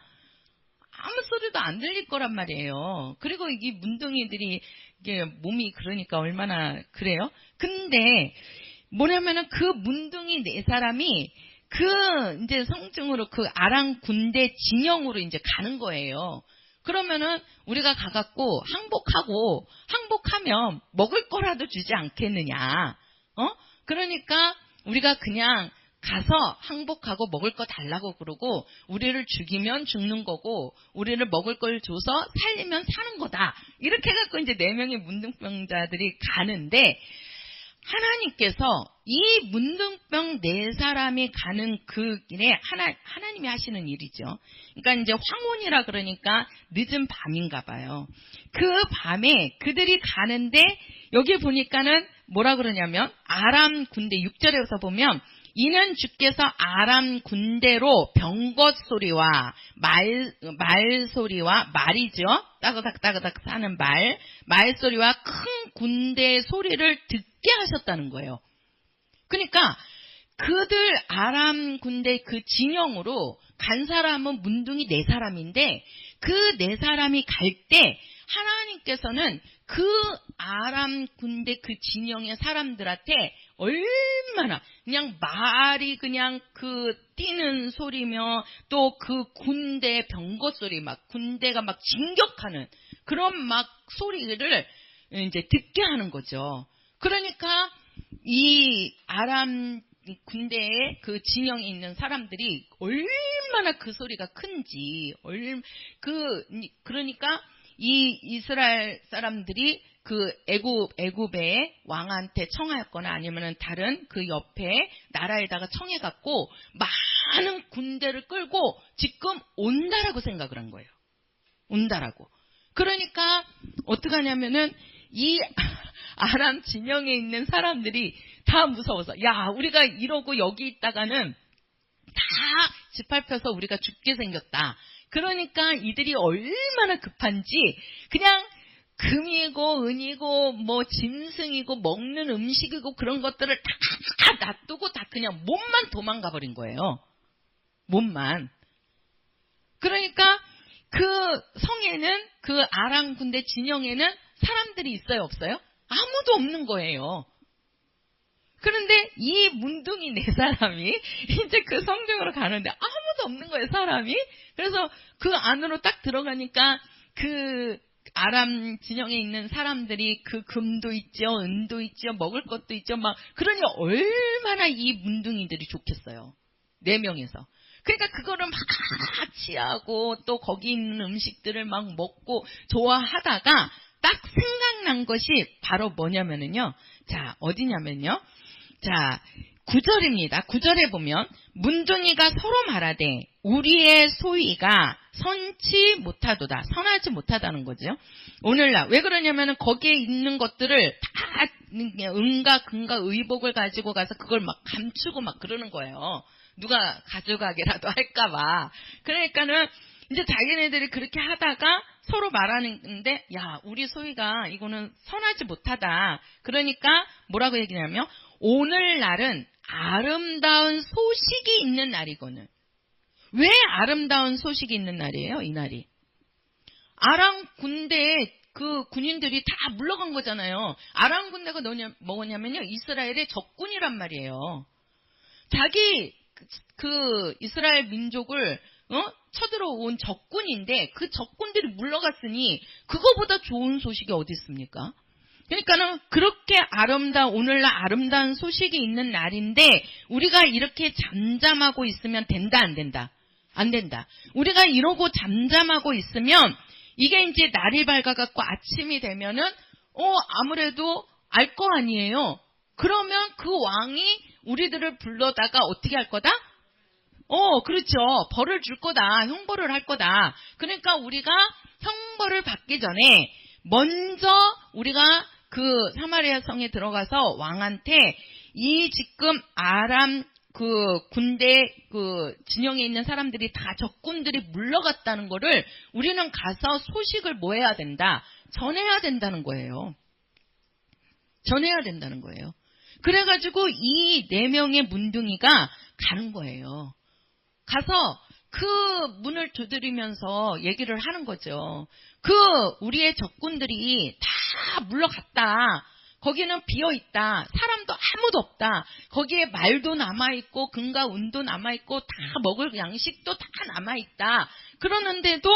아무 소리도 안 들릴 거란 말이에요. 그리고 이게 문둥이들이 이게 몸이 그러니까 얼마나 그래요? 근데 뭐냐면은 그 문둥이 네 사람이 그 이제 성중으로 그 아람 군대 진영으로 이제 가는 거예요. 그러면은 우리가 가갖고 항복하면 먹을 거라도 주지 않겠느냐? 그러니까 우리가 그냥 가서 항복하고 먹을 거 달라고 그러고 우리를 죽이면 죽는 거고 우리를 먹을 걸 줘서 살리면 사는 거다. 이렇게 해갖고 이제 4명의 문둥병자들이 가는데 하나님께서 이 문둥병 4사람이 가는 그 길에 하나님이 하시는 일이죠. 그러니까 이제 황혼이라 그러니까 늦은 밤인가 봐요. 그 밤에 그들이 가는데 여기 보니까는 뭐라 그러냐면 아람 군대 6절에서 보면 이는 주께서 아람 군대로 병것 소리와 말 소리와 말이죠. 따그닥 사는 말 소리와 큰 군대 소리를 듣게 하셨다는 거예요. 그러니까 그들 아람 군대 그 진영으로 간 사람은 문둥이 4사람인데 그 4사람이 갈 때 하나님께서는 그 아람 군대 그 진영의 사람들한테 얼마나 그냥 말이 그냥 그 뛰는 소리며 또 그 군대 병거 소리 막 군대가 막 진격하는 그런 막 소리를 이제 듣게 하는 거죠. 그러니까 이 아람 군대에 그 진영에 있는 사람들이 얼마나 그 소리가 큰지 그러니까 이 이스라엘 사람들이 그 애굽의 왕한테 청하였거나 아니면은 다른 그 옆에 나라에다가 청해갖고 많은 군대를 끌고 지금 온다라고 생각을 한 거예요. 온다라고. 그러니까 어떻게 하냐면은 이 아람 진영에 있는 사람들이 다 무서워서 야 우리가 이러고 여기 있다가는 다 짓밟혀서 우리가 죽게 생겼다. 그러니까 이들이 얼마나 급한지 그냥 금이고 은이고 뭐 짐승이고 먹는 음식이고 그런 것들을 다 놔두고 다 그냥 몸만 도망가 버린 거예요. 몸만. 그러니까 그 성에는 그 아람 군대 진영에는 사람들이 있어요 없어요? 아무도 없는 거예요. 그런데 이 문둥이 4사람이 이제 그 성중으로 가는데 아무도 없는 거예요, 사람이. 그래서 그 안으로 딱 들어가니까 그 아람 진영에 있는 사람들이 그 금도 있죠, 은도 있죠, 먹을 것도 있죠, 막 그러니 얼마나 이 문둥이들이 좋겠어요. 4명에서. 그러니까 그거를 막 취하고 또 거기 있는 음식들을 막 먹고 좋아하다가 딱 생각난 것이 바로 뭐냐면은요. 자, 어디냐면요. 자, 9절입니다. 9절에 보면 문둥이가 서로 말하되 우리의 소위가 선하지 못하다는 거죠. 오늘날 왜 그러냐면은 거기에 있는 것들을 다 은과 금과 의복을 가지고 가서 그걸 막 감추고 막 그러는 거예요. 누가 가져가게라도 할까봐. 그러니까는 이제 자기네들이 그렇게 하다가 서로 말하는데 야 우리 소위가 이거는 선하지 못하다. 그러니까 뭐라고 얘기냐면 오늘날은 아름다운 소식이 있는 날이거든. 왜 아름다운 소식이 있는 날이에요? 이 날이. 아람 군대에 그 군인들이 다 물러간 거잖아요. 아람 군대가 뭐냐면요. 이스라엘의 적군이란 말이에요. 자기 그 이스라엘 민족을 쳐들어온 적군인데 그 적군들이 물러갔으니 그거보다 좋은 소식이 어디 있습니까? 그러니까는 그렇게 오늘날 아름다운 소식이 있는 날인데 우리가 이렇게 잠잠하고 있으면 된다 안 된다? 안 된다. 우리가 이러고 잠잠하고 있으면 이게 이제 날이 밝아갖고 아침이 되면은 아무래도 알 거 아니에요. 그러면 그 왕이 우리들을 불러다가 어떻게 할 거다? 그렇죠. 벌을 줄 거다. 형벌을 할 거다. 그러니까 우리가 형벌을 받기 전에 먼저 우리가 그 사마리아 성에 들어가서 왕한테 이 지금 아람 그 군대 그 진영에 있는 사람들이 다 적군들이 물러갔다는 거를 우리는 가서 소식을 뭐 해야 된다? 전해야 된다는 거예요. 전해야 된다는 거예요. 그래가지고 이 4명의 문둥이가 가는 거예요. 가서 그 문을 두드리면서 얘기를 하는 거죠. 우리의 적군들이 다 물러갔다. 거기는 비어있다. 사람도 아무도 없다. 거기에 말도 남아있고 금과 은도 남아있고 다 먹을 양식도 다 남아있다. 그러는데도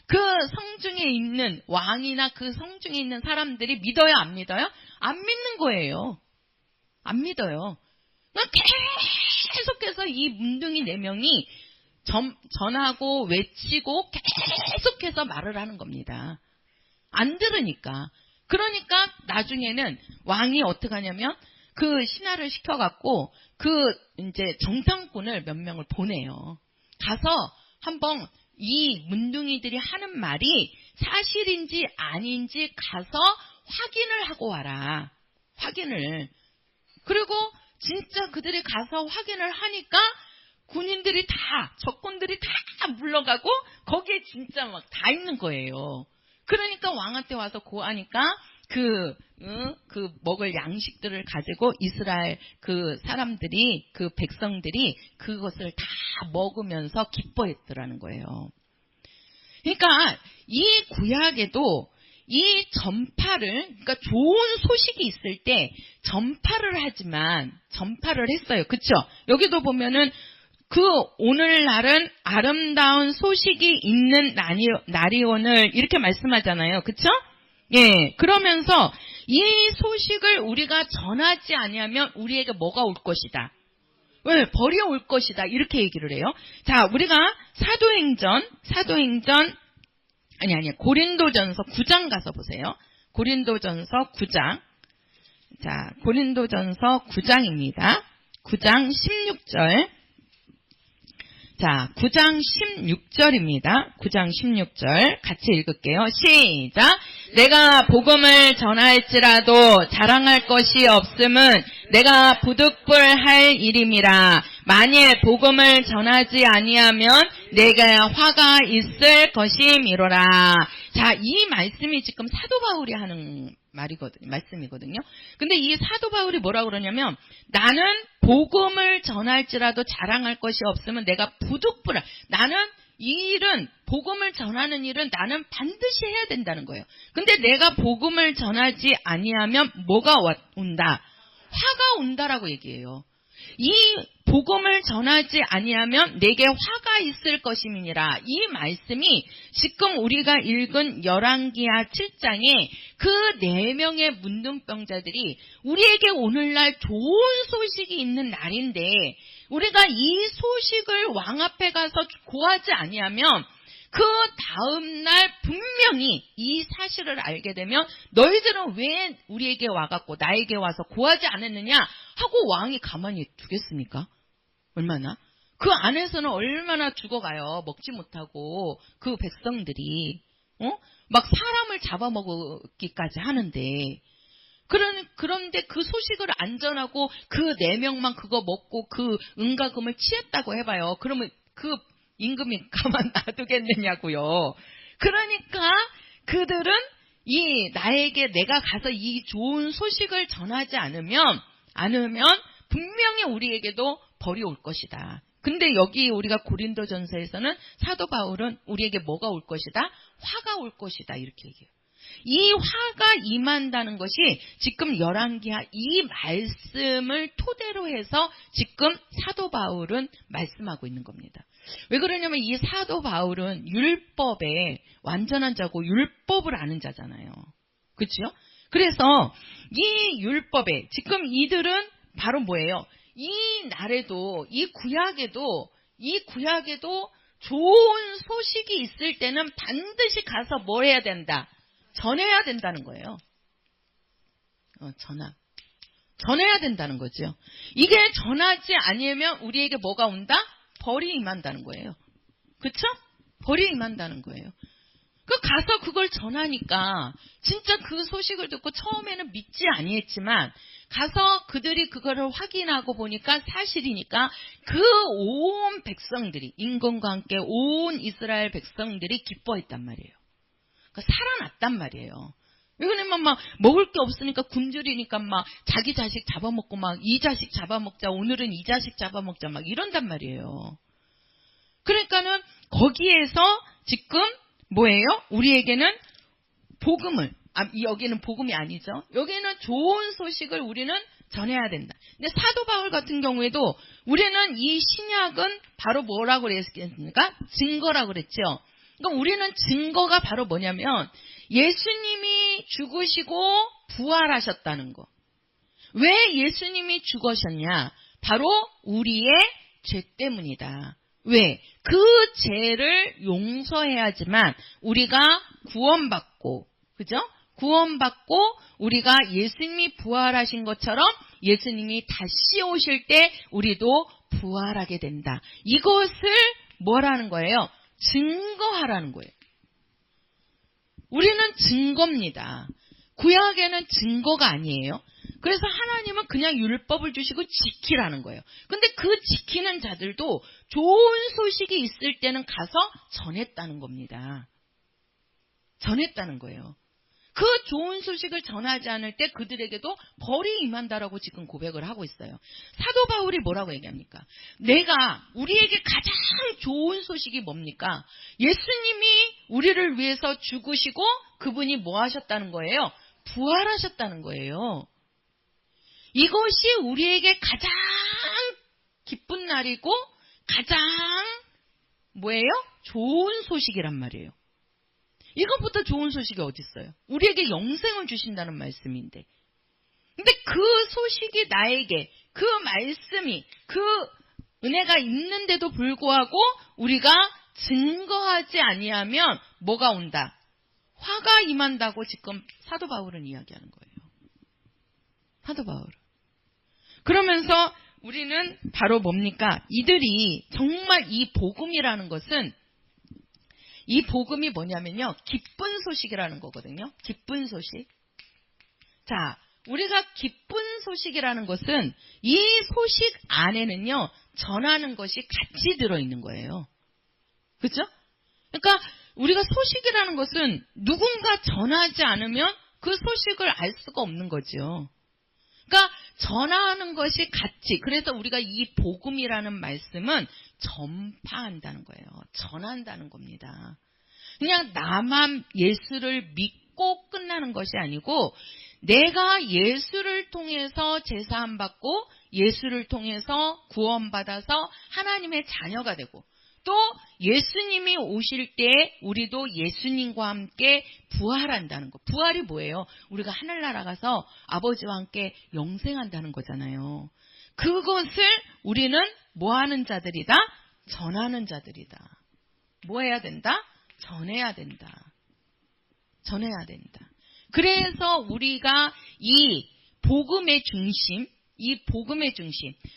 그 성중에 있는 왕이나 그 성중에 있는 사람들이 믿어요, 안 믿어요? 안 믿는 거예요. 안 믿어요. 계속해서 이 문둥이 4명이 전하고 외치고 계속해서 말을 하는 겁니다. 안 들으니까. 그러니까 나중에는 왕이 어떻게 하냐면 그 신하를 시켜갖고 이제 정탐꾼을 몇 명을 보내요. 가서 한번 이 문둥이들이 하는 말이 사실인지 아닌지 가서 확인을 하고 와라. 확인을. 그리고 진짜 그들이 가서 확인을 하니까 군인들이 적군들이 다 물러가고 거기에 진짜 막 다 있는 거예요. 그러니까 왕한테 와서 고하니까 먹을 양식들을 가지고 이스라엘 그 사람들이, 그 백성들이 그것을 다 먹으면서 기뻐했더라는 거예요. 그러니까 이 구약에도 이 그러니까 좋은 소식이 있을 때 전파를 했어요. 그쵸? 여기도 보면은 오늘날은 아름다운 소식이 있는 날이 오늘 이렇게 말씀하잖아요. 그쵸? 예. 그러면서 이 소식을 우리가 전하지 아니하면 우리에게 뭐가 올 것이다. 왜? 벌이 올 것이다. 이렇게 얘기를 해요. 자, 우리가 고린도전서 9장 가서 보세요. 고린도전서 9장. 자, 고린도전서 9장입니다. 9장 16절. 자, 9장 16절입니다. 9장 16절 같이 읽을게요. 시작. 내가 복음을 전할지라도 자랑할 것이 없음은 내가 부득불할 일임이라. 만일 복음을 전하지 아니하면 내게 화가 있을 것이미로라. 자, 이 말씀이 지금 사도 바울이 하는 말씀이거든요. 근데 이 사도 바울이 뭐라고 그러냐면, 나는 복음을 전할지라도 자랑할 것이 없으면 내가 부득불할. 나는 이 일은, 복음을 전하는 일은 나는 반드시 해야 된다는 거예요. 근데 내가 복음을 전하지 아니하면 뭐가 온다? 화가 온다라고 얘기해요. 이 복음을 전하지 아니하면 내게 화가 있을 것임이니라. 이 말씀이 지금 우리가 읽은 열왕기하 7장에 그 4명의 문둥병자들이 우리에게 오늘날 좋은 소식이 있는 날인데 우리가 이 소식을 왕 앞에 가서 고하지 아니하면 그 다음날 분명히 이 사실을 알게 되면 너희들은 왜 우리에게 와갖고 나에게 와서 고하지 않았느냐 하고 왕이 가만히 두겠습니까? 얼마나? 그 안에서는 얼마나 죽어가요. 먹지 못하고 그 백성들이 막 사람을 잡아먹기까지 하는데 그런데 그 소식을 안 전하고 그 4명만 그거 먹고 그 은가금을 취했다고 해봐요. 그러면 그 임금이 가만 놔두겠느냐고요. 그러니까 그들은 나에게 내가 가서 이 좋은 소식을 전하지 않으면 분명히 우리에게도 벌이 올 것이다. 근데 여기 우리가 고린도전서에서는 사도 바울은 우리에게 뭐가 올 것이다? 화가 올 것이다. 이렇게 얘기해요. 이 화가 임한다는 것이 지금 열왕기하 이 말씀을 토대로 해서 지금 사도 바울은 말씀하고 있는 겁니다. 왜 그러냐면 이 사도 바울은 율법의 완전한 자고 율법을 아는 자잖아요. 그렇죠? 그래서 이 율법에 지금 이들은 바로 뭐예요? 이 날에도 이 구약에도 좋은 소식이 있을 때는 반드시 가서 뭘 해야 된다? 전해야 된다는 거예요. 전해야 된다는 거죠. 이게 전하지 아니면 우리에게 뭐가 온다? 벌이 임한다는 거예요. 그쵸? 벌이 임한다는 거예요. 가서 그걸 전하니까 진짜 그 소식을 듣고 처음에는 믿지 아니했지만 가서 그들이 그거를 확인하고 보니까 사실이니까 그 온 백성들이 임금과 함께 온 이스라엘 백성들이 기뻐했단 말이에요. 살아났단 말이에요. 왜냐면 막 먹을 게 없으니까 굶주리니까 막 자기 자식 잡아먹고 막 이 자식 잡아먹자, 오늘은 이 자식 잡아먹자 막 이런단 말이에요. 그러니까는 거기에서 지금 뭐예요? 우리에게는 복음을, 여기는 복음이 아니죠. 여기는 좋은 소식을 우리는 전해야 된다. 근데 사도 바울 같은 경우에도 우리는 이 신약은 바로 뭐라고 그랬습니까? 증거라고 그랬죠. 그러니까 우리는 증거가 바로 뭐냐면 예수님이 죽으시고 부활하셨다는 거. 왜 예수님이 죽으셨냐? 바로 우리의 죄 때문이다. 왜? 그 죄를 용서해야지만 우리가 구원받고, 그죠? 구원받고 우리가 예수님이 부활하신 것처럼 예수님이 다시 오실 때 우리도 부활하게 된다. 이것을 뭐라는 거예요? 증거하라는 거예요. 우리는 증거입니다. 구약에는 증거가 아니에요. 그래서 하나님은 그냥 율법을 주시고 지키라는 거예요. 근데 그 지키는 자들도 좋은 소식이 있을 때는 가서 전했다는 겁니다. 전했다는 거예요. 그 좋은 소식을 전하지 않을 때 그들에게도 벌이 임한다라고 지금 고백을 하고 있어요. 사도 바울이 뭐라고 얘기합니까? 우리에게 가장 좋은 소식이 뭡니까? 예수님이 우리를 위해서 죽으시고 그분이 뭐 하셨다는 거예요? 부활하셨다는 거예요. 이것이 우리에게 가장 기쁜 날이고 가장 뭐예요? 좋은 소식이란 말이에요. 이것보다 좋은 소식이 어디 있어요? 우리에게 영생을 주신다는 말씀인데. 근데 그 소식이 나에게, 그 말씀이, 그 은혜가 있는데도 불구하고 우리가 증거하지 아니하면 뭐가 온다? 화가 임한다고 지금 사도 바울은 이야기하는 거예요. 사도 바울은. 그러면서 우리는 바로 뭡니까? 이들이 정말 이 복음이라는 것은, 이 복음이 뭐냐면요, 기쁜 소식이라는 거거든요. 기쁜 소식. 자, 우리가 기쁜 소식이라는 것은 이 소식 안에는요, 전하는 것이 같이 들어있는 거예요. 그렇죠? 그러니까 우리가 소식이라는 것은 누군가 전하지 않으면 그 소식을 알 수가 없는 거죠. 그러니까 전하는 것이 같이, 그래서 우리가 이 복음이라는 말씀은 전파한다는 거예요. 전한다는 겁니다. 그냥 나만 예수를 믿고 끝나는 것이 아니고 내가 예수를 통해서 제사함 받고 예수를 통해서 구원받아서 하나님의 자녀가 되고 또 예수님이 오실 때 우리도 예수님과 함께 부활한다는 거. 부활이 뭐예요? 우리가 하늘나라 가서 아버지와 함께 영생한다는 거잖아요. 그것을 우리는 뭐 하는 자들이다? 전하는 자들이다. 뭐 해야 된다? 전해야 된다. 전해야 된다. 그래서 우리가 이 복음의 중심,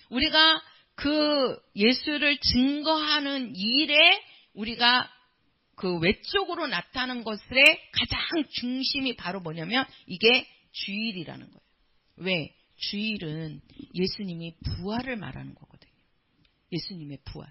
우리가 그 예수를 증거하는 일에 우리가 그 외적으로 나타나는 것의 가장 중심이 바로 뭐냐면 이게 주일이라는 거예요. 왜? 주일은 예수님이 부활을 말하는 거거든요. 예수님의 부활.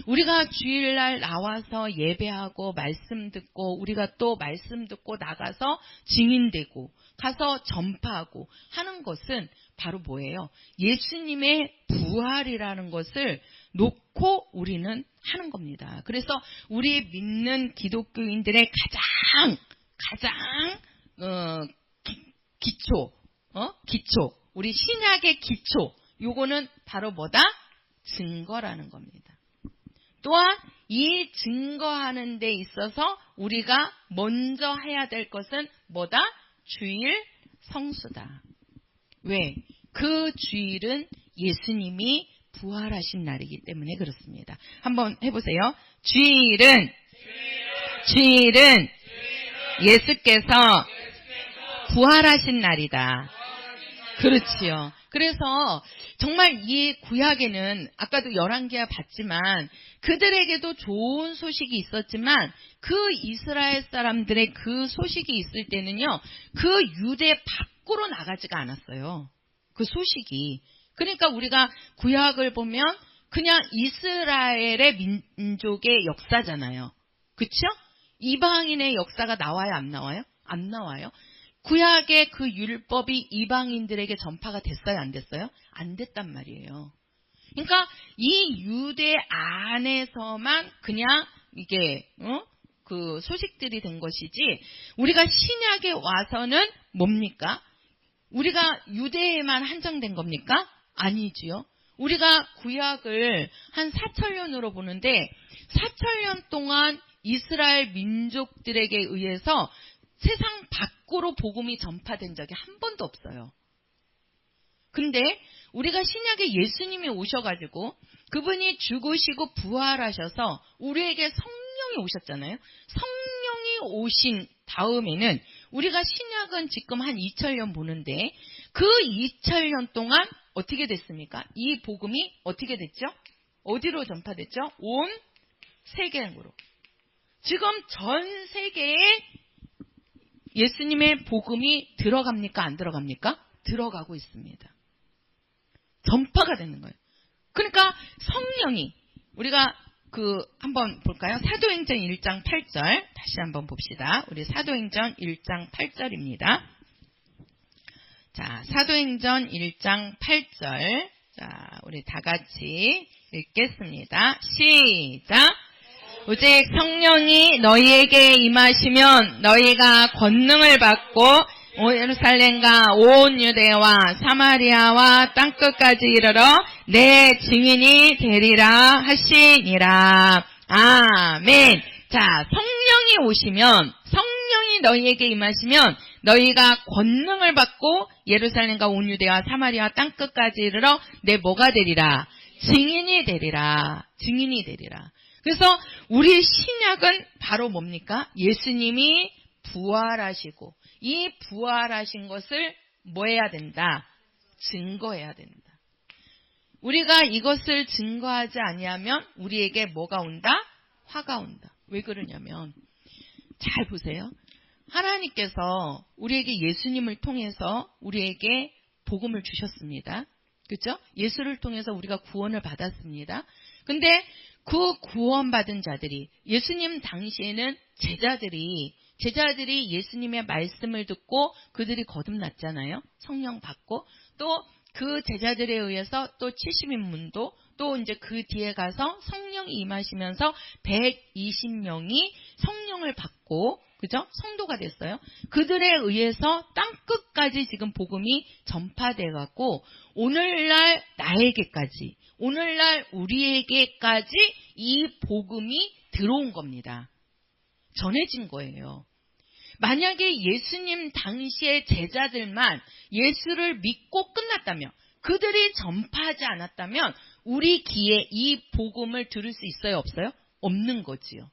우리가 주일날 나와서 예배하고 말씀 듣고 우리가 또 말씀 듣고 나가서 증인되고 가서 전파하고 하는 것은 바로 뭐예요? 예수님의 부활이라는 것을 놓고 우리는 하는 겁니다. 그래서 우리 믿는 기독교인들의 가장 기초, 우리 신약의 기초, 요거는 바로 뭐다? 증거라는 겁니다. 또한 이 증거하는 데 있어서 우리가 먼저 해야 될 것은 뭐다? 주일 성수다. 왜? 그 주일은 예수님이 부활하신 날이기 때문에 그렇습니다. 한번 해보세요. 주일은 예수께서 부활하신 날이다. 그렇지요. 그래서 정말 이 구약에는 아까도 열왕기야 봤지만 그들에게도 좋은 소식이 있었지만 그 이스라엘 사람들의 그 소식이 있을 때는요. 그 유대 밖으로 나가지가 않았어요. 그 소식이. 그러니까 우리가 구약을 보면 그냥 이스라엘의 민족의 역사잖아요. 그렇죠? 이방인의 역사가 나와요? 안 나와요? 안 나와요. 구약의 그 율법이 이방인들에게 전파가 됐어요? 안 됐어요? 안 됐단 말이에요. 그러니까 이 유대 안에서만 그냥 이게 그 소식들이 된 것이지, 우리가 신약에 와서는 뭡니까? 우리가 유대에만 한정된 겁니까? 아니지요. 우리가 구약을 한 4,000년으로 보는데 4,000년 동안 이스라엘 민족들에게 의해서 세상 밖으로 복음이 전파된 적이 한 번도 없어요. 근데 우리가 신약에 예수님이 오셔가지고 그분이 죽으시고 부활하셔서 우리에게 성령이 오셨잖아요. 성령이 오신 다음에는 우리가 신약은 지금 한 2,000년 보는데 그 2,000년 동안 어떻게 됐습니까? 이 복음이 어떻게 됐죠? 어디로 전파됐죠? 온 세계로. 지금 전 세계에 예수님의 복음이 들어갑니까? 안 들어갑니까? 들어가고 있습니다. 전파가 되는 거예요. 그러니까 성령이, 우리가 한번 볼까요? 사도행전 1장 8절 다시 한번 봅시다. 우리 사도행전 1장 8절입니다. 자, 사도행전 1장 8절. 자, 우리 다 같이 읽겠습니다. 시작. 오직 성령이 너희에게 임하시면 너희가 권능을 받고 예루살렘과 온 유대와 사마리아와 땅끝까지 이르러 내 증인이 되리라 하시니라. 아멘. 자, 성령이 오시면, 성령이 너희에게 임하시면 너희가 권능을 받고 예루살렘과 온 유대와 사마리아 땅끝까지 이르러 내 뭐가 되리라? 증인이 되리라. 증인이 되리라. 그래서 우리 신약은 바로 뭡니까? 예수님이 부활하시고 이 부활하신 것을 뭐 해야 된다? 증거해야 된다. 우리가 이것을 증거하지 아니하면 우리에게 뭐가 온다? 화가 온다. 왜 그러냐면, 잘 보세요. 하나님께서 우리에게 예수님을 통해서 우리에게 복음을 주셨습니다. 그렇죠? 예수를 통해서 우리가 구원을 받았습니다. 근데 그 구원받은 자들이, 예수님 당시에는 제자들이 예수님의 말씀을 듣고 그들이 거듭났잖아요. 성령 받고, 또 그 제자들에 의해서 또 70인문도, 또 이제 그 뒤에 가서 성령이 임하시면서 120명이 성령을 받고, 그죠? 성도가 됐어요. 그들에 의해서 땅끝까지 지금 복음이 전파돼 갖고 오늘날 나에게까지, 오늘날 우리에게까지 이 복음이 들어온 겁니다. 전해진 거예요. 만약에 예수님 당시의 제자들만 예수를 믿고 끝났다면, 그들이 전파하지 않았다면 우리 귀에 이 복음을 들을 수 있어요? 없어요? 없는 거지요.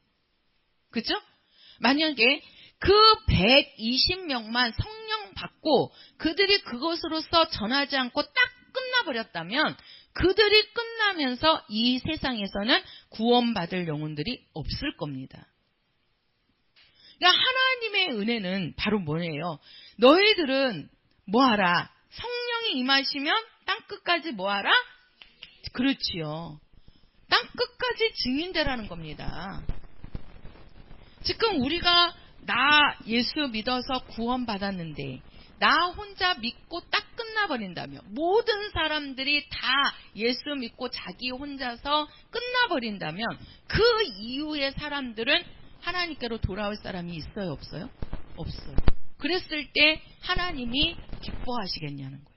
그죠? 만약에 그 120명만 성령 받고 그들이 그것으로서 전하지 않고 딱 끝나버렸다면 그들이 끝나면서 이 세상에서는 구원받을 영혼들이 없을 겁니다. 그러니까 하나님의 은혜는 바로 뭐예요? 너희들은 뭐하라? 성령이 임하시면 땅끝까지 뭐하라? 그렇지요. 땅끝까지 증인되라는 겁니다. 지금 우리가 나 예수 믿어서 구원받았는데 나 혼자 믿고 딱 끝나버린다면, 모든 사람들이 다 예수 믿고 자기 혼자서 끝나버린다면 그 이후의 사람들은 하나님께로 돌아올 사람이 있어요? 없어요? 없어요. 그랬을 때 하나님이 기뻐하시겠냐는 거예요.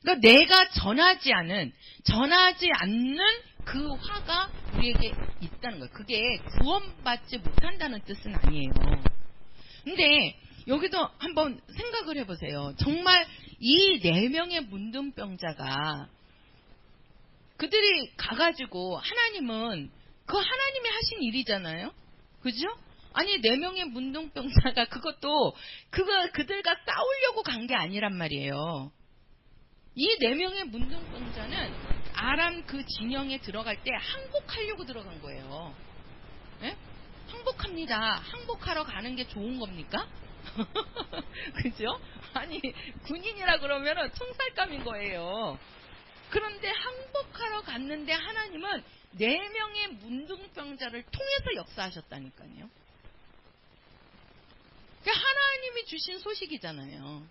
그러니까 내가 전하지 않는 그 화가 우리에게 있다는 거예요. 그게 구원받지 못한다는 뜻은 아니에요. 근데 여기도 한번 생각을 해보세요. 정말 이 4명의 문둥병자가 그들이 가가지고, 하나님은 그 하나님이 하신 일이잖아요. 그죠? 아니 4명의 문둥병자가 그들과 싸우려고 간 게 아니란 말이에요. 이 4명의 문둥병자는 아람 그 진영에 들어갈 때 항복하려고 들어간 거예요. 네? 항복합니다. 항복하러 가는 게 좋은 겁니까? 그죠? 아니 군인이라 그러면은 총살감인 거예요. 그런데 항복하러 갔는데 하나님은 4명의 문둥병자를 통해서 역사하셨다니까요. 그러니까 하나님이 주신 소식이잖아요.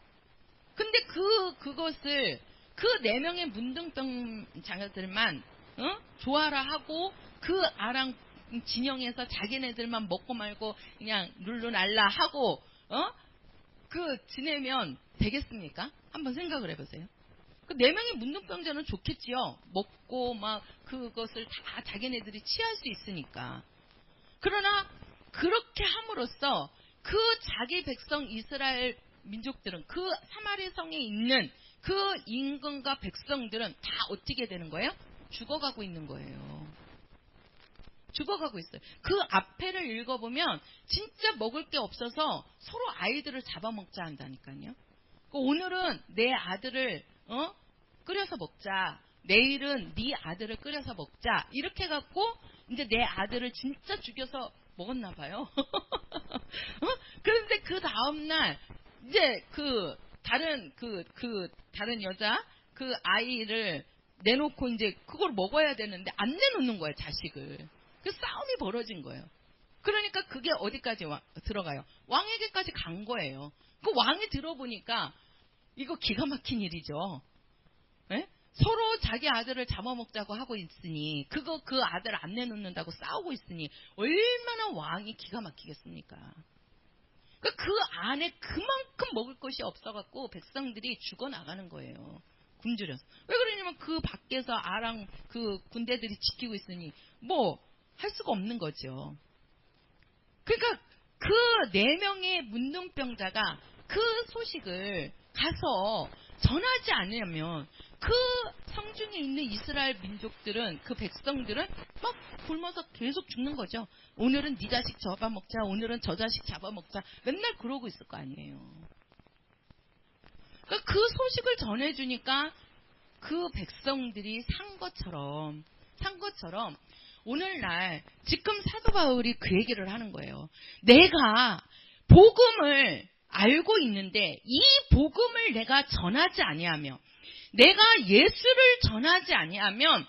근데 그것을 그 4명의 문둥병자들만 조아라 하고 그 아랑 진영에서 자기네들만 먹고 말고 그냥 룰루랄라 하고 지내면 되겠습니까? 한번 생각을 해보세요. 그 4명의 문둥병자는 좋겠지요. 먹고 막 그것을 다 자기네들이 취할 수 있으니까. 그러나 그렇게 함으로써 그 자기 백성 이스라엘 민족들은 그 사마리 성에 있는 그 임금과 백성들은 다 어떻게 되는 거예요? 죽어가고 있는 거예요. 죽어가고 있어요. 그 앞에를 읽어보면 진짜 먹을 게 없어서 서로 아이들을 잡아먹자 한다니까요. 오늘은 내 아들을 끓여서 먹자. 내일은 네 아들을 끓여서 먹자. 이렇게 해갖고 이제 내 아들을 진짜 죽여서 먹었나 봐요. 그런데 그 다음날 이제 다른 여자 그 아이를 내놓고 이제 그걸 먹어야 되는데 안 내놓는 거예요, 자식을. 그 싸움이 벌어진 거예요. 그러니까 그게 어디까지 들어가요? 왕에게까지 간 거예요. 그 왕이 들어보니까 이거 기가 막힌 일이죠. 네? 서로 자기 아들을 잡아먹자고 하고 있으니 그 아들 안 내놓는다고 싸우고 있으니 얼마나 왕이 기가 막히겠습니까? 그 안에 그만큼 먹을 것이 없어갖고 백성들이 죽어나가는 거예요. 굶주려서. 왜 그러냐면 그 밖에서 아랑 그 군대들이 지키고 있으니 뭐 할 수가 없는 거죠. 그러니까 그 4명의 문둥병자가 그 소식을 가서 전하지 않으면 그 성중에 있는 이스라엘 민족들은 그 백성들은 막 굶어서 계속 죽는 거죠. 오늘은 네 자식 잡아먹자, 오늘은 저 자식 잡아먹자, 맨날 그러고 있을 거 아니에요. 그러니까 그 소식을 전해주니까 그 백성들이 산 것처럼 오늘날 지금 사도 바울이 그 얘기를 하는 거예요. 내가 복음을 알고 있는데 이 복음을 내가 전하지 아니하며 내가 예수를 전하지 아니하면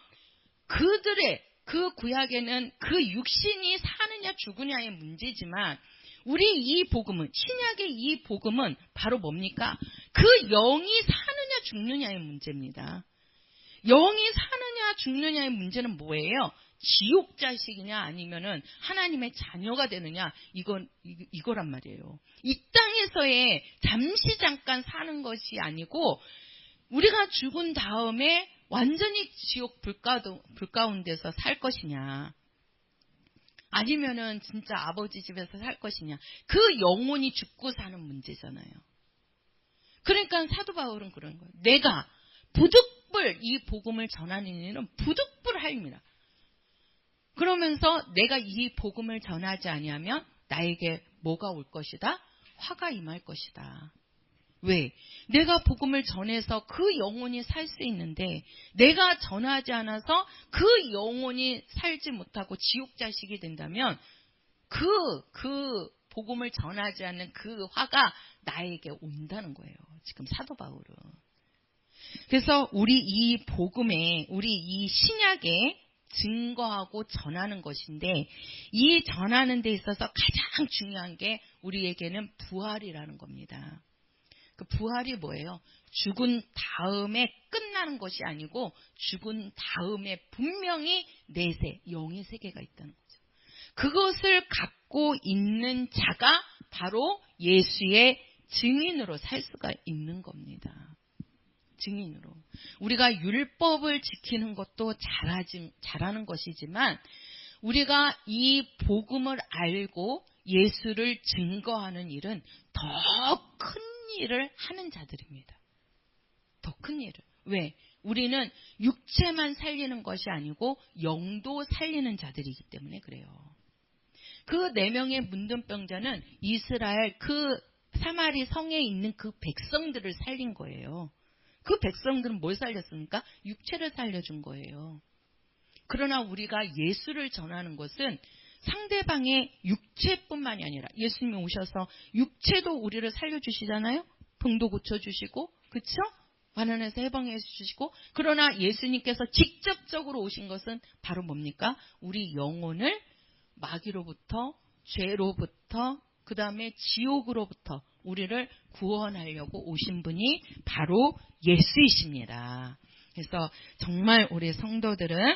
그들의 그 구약에는 그 육신이 사느냐 죽으냐의 문제지만 우리 이 복음은 신약의 이 복음은 바로 뭡니까? 그 영이 사느냐 죽느냐의 문제입니다. 영이 사느냐 죽느냐의 문제는 뭐예요? 지옥 자식이냐 아니면은 하나님의 자녀가 되느냐 이거란 말이에요. 이 땅에서의 잠시 잠깐 사는 것이 아니고 우리가 죽은 다음에 완전히 지옥 불 가운데서 살 것이냐 아니면은 진짜 아버지 집에서 살 것이냐 그 영혼이 죽고 사는 문제잖아요. 그러니까 사도 바울은 그런 거예요. 내가 부득불 이 복음을 전하는 일은 부득불 할입니다. 그러면서 내가 이 복음을 전하지 아니하면 나에게 뭐가 올 것이다? 화가 임할 것이다. 왜? 내가 복음을 전해서 그 영혼이 살 수 있는데 내가 전하지 않아서 그 영혼이 살지 못하고 지옥 자식이 된다면 그 복음을 전하지 않는 그 화가 나에게 온다는 거예요. 지금 사도 바울은. 그래서 우리 이 복음에 우리 이 신약에 증거하고 전하는 것인데 이 전하는 데 있어서 가장 중요한 게 우리에게는 부활이라는 겁니다. 그 부활이 뭐예요? 죽은 다음에 끝나는 것이 아니고 죽은 다음에 분명히 내세, 영의 세계가 있다는 거죠. 그것을 갖고 있는 자가 바로 예수의 증인으로 살 수가 있는 겁니다. 증인으로. 우리가 율법을 지키는 것도 잘하는 것이지만 우리가 이 복음을 알고 예수를 증거하는 일은 더 큰 일을 하는 자들입니다. 더 큰 일을. 왜? 우리는 육체만 살리는 것이 아니고 영도 살리는 자들이기 때문에 그래요. 그 4명의 문둥병자는 이스라엘 그 사마리 성에 있는 그 백성들을 살린 거예요. 그 백성들은 뭘 살렸습니까? 육체를 살려준 거예요. 그러나 우리가 예수를 전하는 것은 상대방의 육체뿐만이 아니라 예수님이 오셔서 육체도 우리를 살려주시잖아요. 병도 고쳐주시고 그렇죠? 환난에서 해방해 주시고 그러나 예수님께서 직접적으로 오신 것은 바로 뭡니까? 우리 영혼을 마귀로부터 죄로부터 그 다음에 지옥으로부터 우리를 구원하려고 오신 분이 바로 예수이십니다. 그래서 정말 우리 성도들은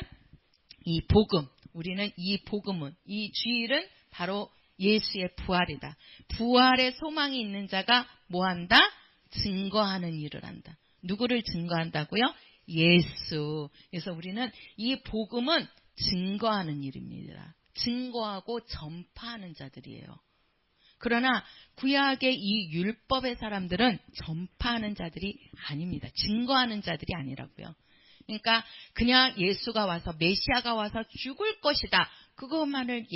이 복음, 우리는 이 복음은, 이 주일은 바로 예수의 부활이다. 부활의 소망이 있는 자가 뭐한다? 증거하는 일을 한다. 누구를 증거한다고요? 예수. 그래서 우리는 이 복음은 증거하는 일입니다. 증거하고 전파하는 자들이에요. 그러나 구약의 이 율법의 사람들은 전파하는 자들이 아닙니다. 증거하는 자들이 아니라고요. 그러니까 그냥 예수가 와서 메시아가 와서 죽을 것이다. 그것만을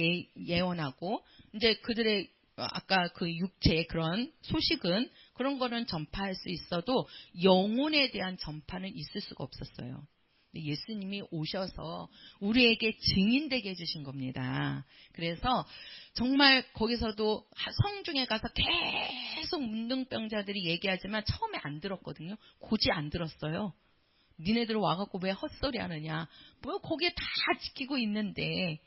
예언하고 이제 그들의 아까 그 육체의 그런 소식은 그런 거는 전파할 수 있어도 영혼에 대한 전파는 있을 수가 없었어요. 예수님이 오셔서 우리에게 증인되게 해주신 겁니다. 그래서 정말 거기서도 성중에 가서 계속 문둥병자들이 얘기하지만 처음에 안 들었거든요. 고지 안 들었어요. 니네들 와갖고 왜 헛소리 하느냐. 뭐 거기에 다 지키고 있는데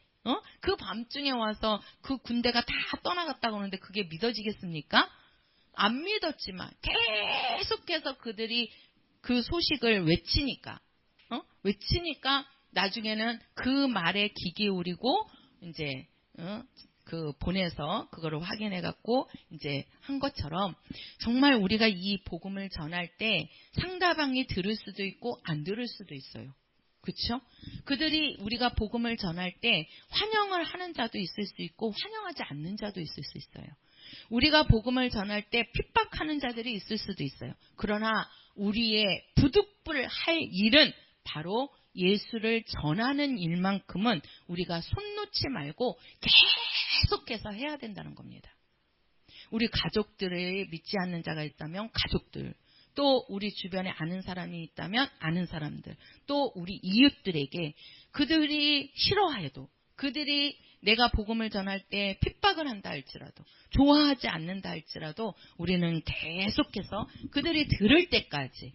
그 밤중에 와서 그 군대가 다 떠나갔다고 하는데 그게 믿어지겠습니까? 안 믿었지만 계속해서 그들이 그 소식을 외치니까 나중에는 그 말에 귀 기울이고 이제 그 보내서 그거를 확인해 갖고 이제 한 것처럼 정말 우리가 이 복음을 전할 때 상대방이 들을 수도 있고 안 들을 수도 있어요. 그렇죠? 그들이 우리가 복음을 전할 때 환영을 하는 자도 있을 수 있고 환영하지 않는 자도 있을 수 있어요. 우리가 복음을 전할 때 핍박하는 자들이 있을 수도 있어요. 그러나 우리의 부득불 할 일은 바로 예수를 전하는 일만큼은 우리가 손 놓지 말고 계속해서 해야 된다는 겁니다. 우리 가족들을 믿지 않는 자가 있다면 가족들, 또 우리 주변에 아는 사람이 있다면 아는 사람들, 또 우리 이웃들에게 그들이 싫어해도 그들이 내가 복음을 전할 때 핍박을 한다 할지라도 좋아하지 않는다 할지라도 우리는 계속해서 그들이 들을 때까지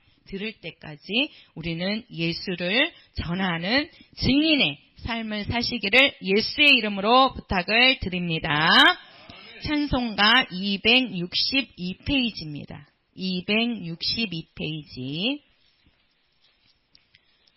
우리는 예수를 전하는 증인의 삶을 사시기를 예수의 이름으로 부탁을 드립니다. 찬송가 262페이지입니다. 262페이지.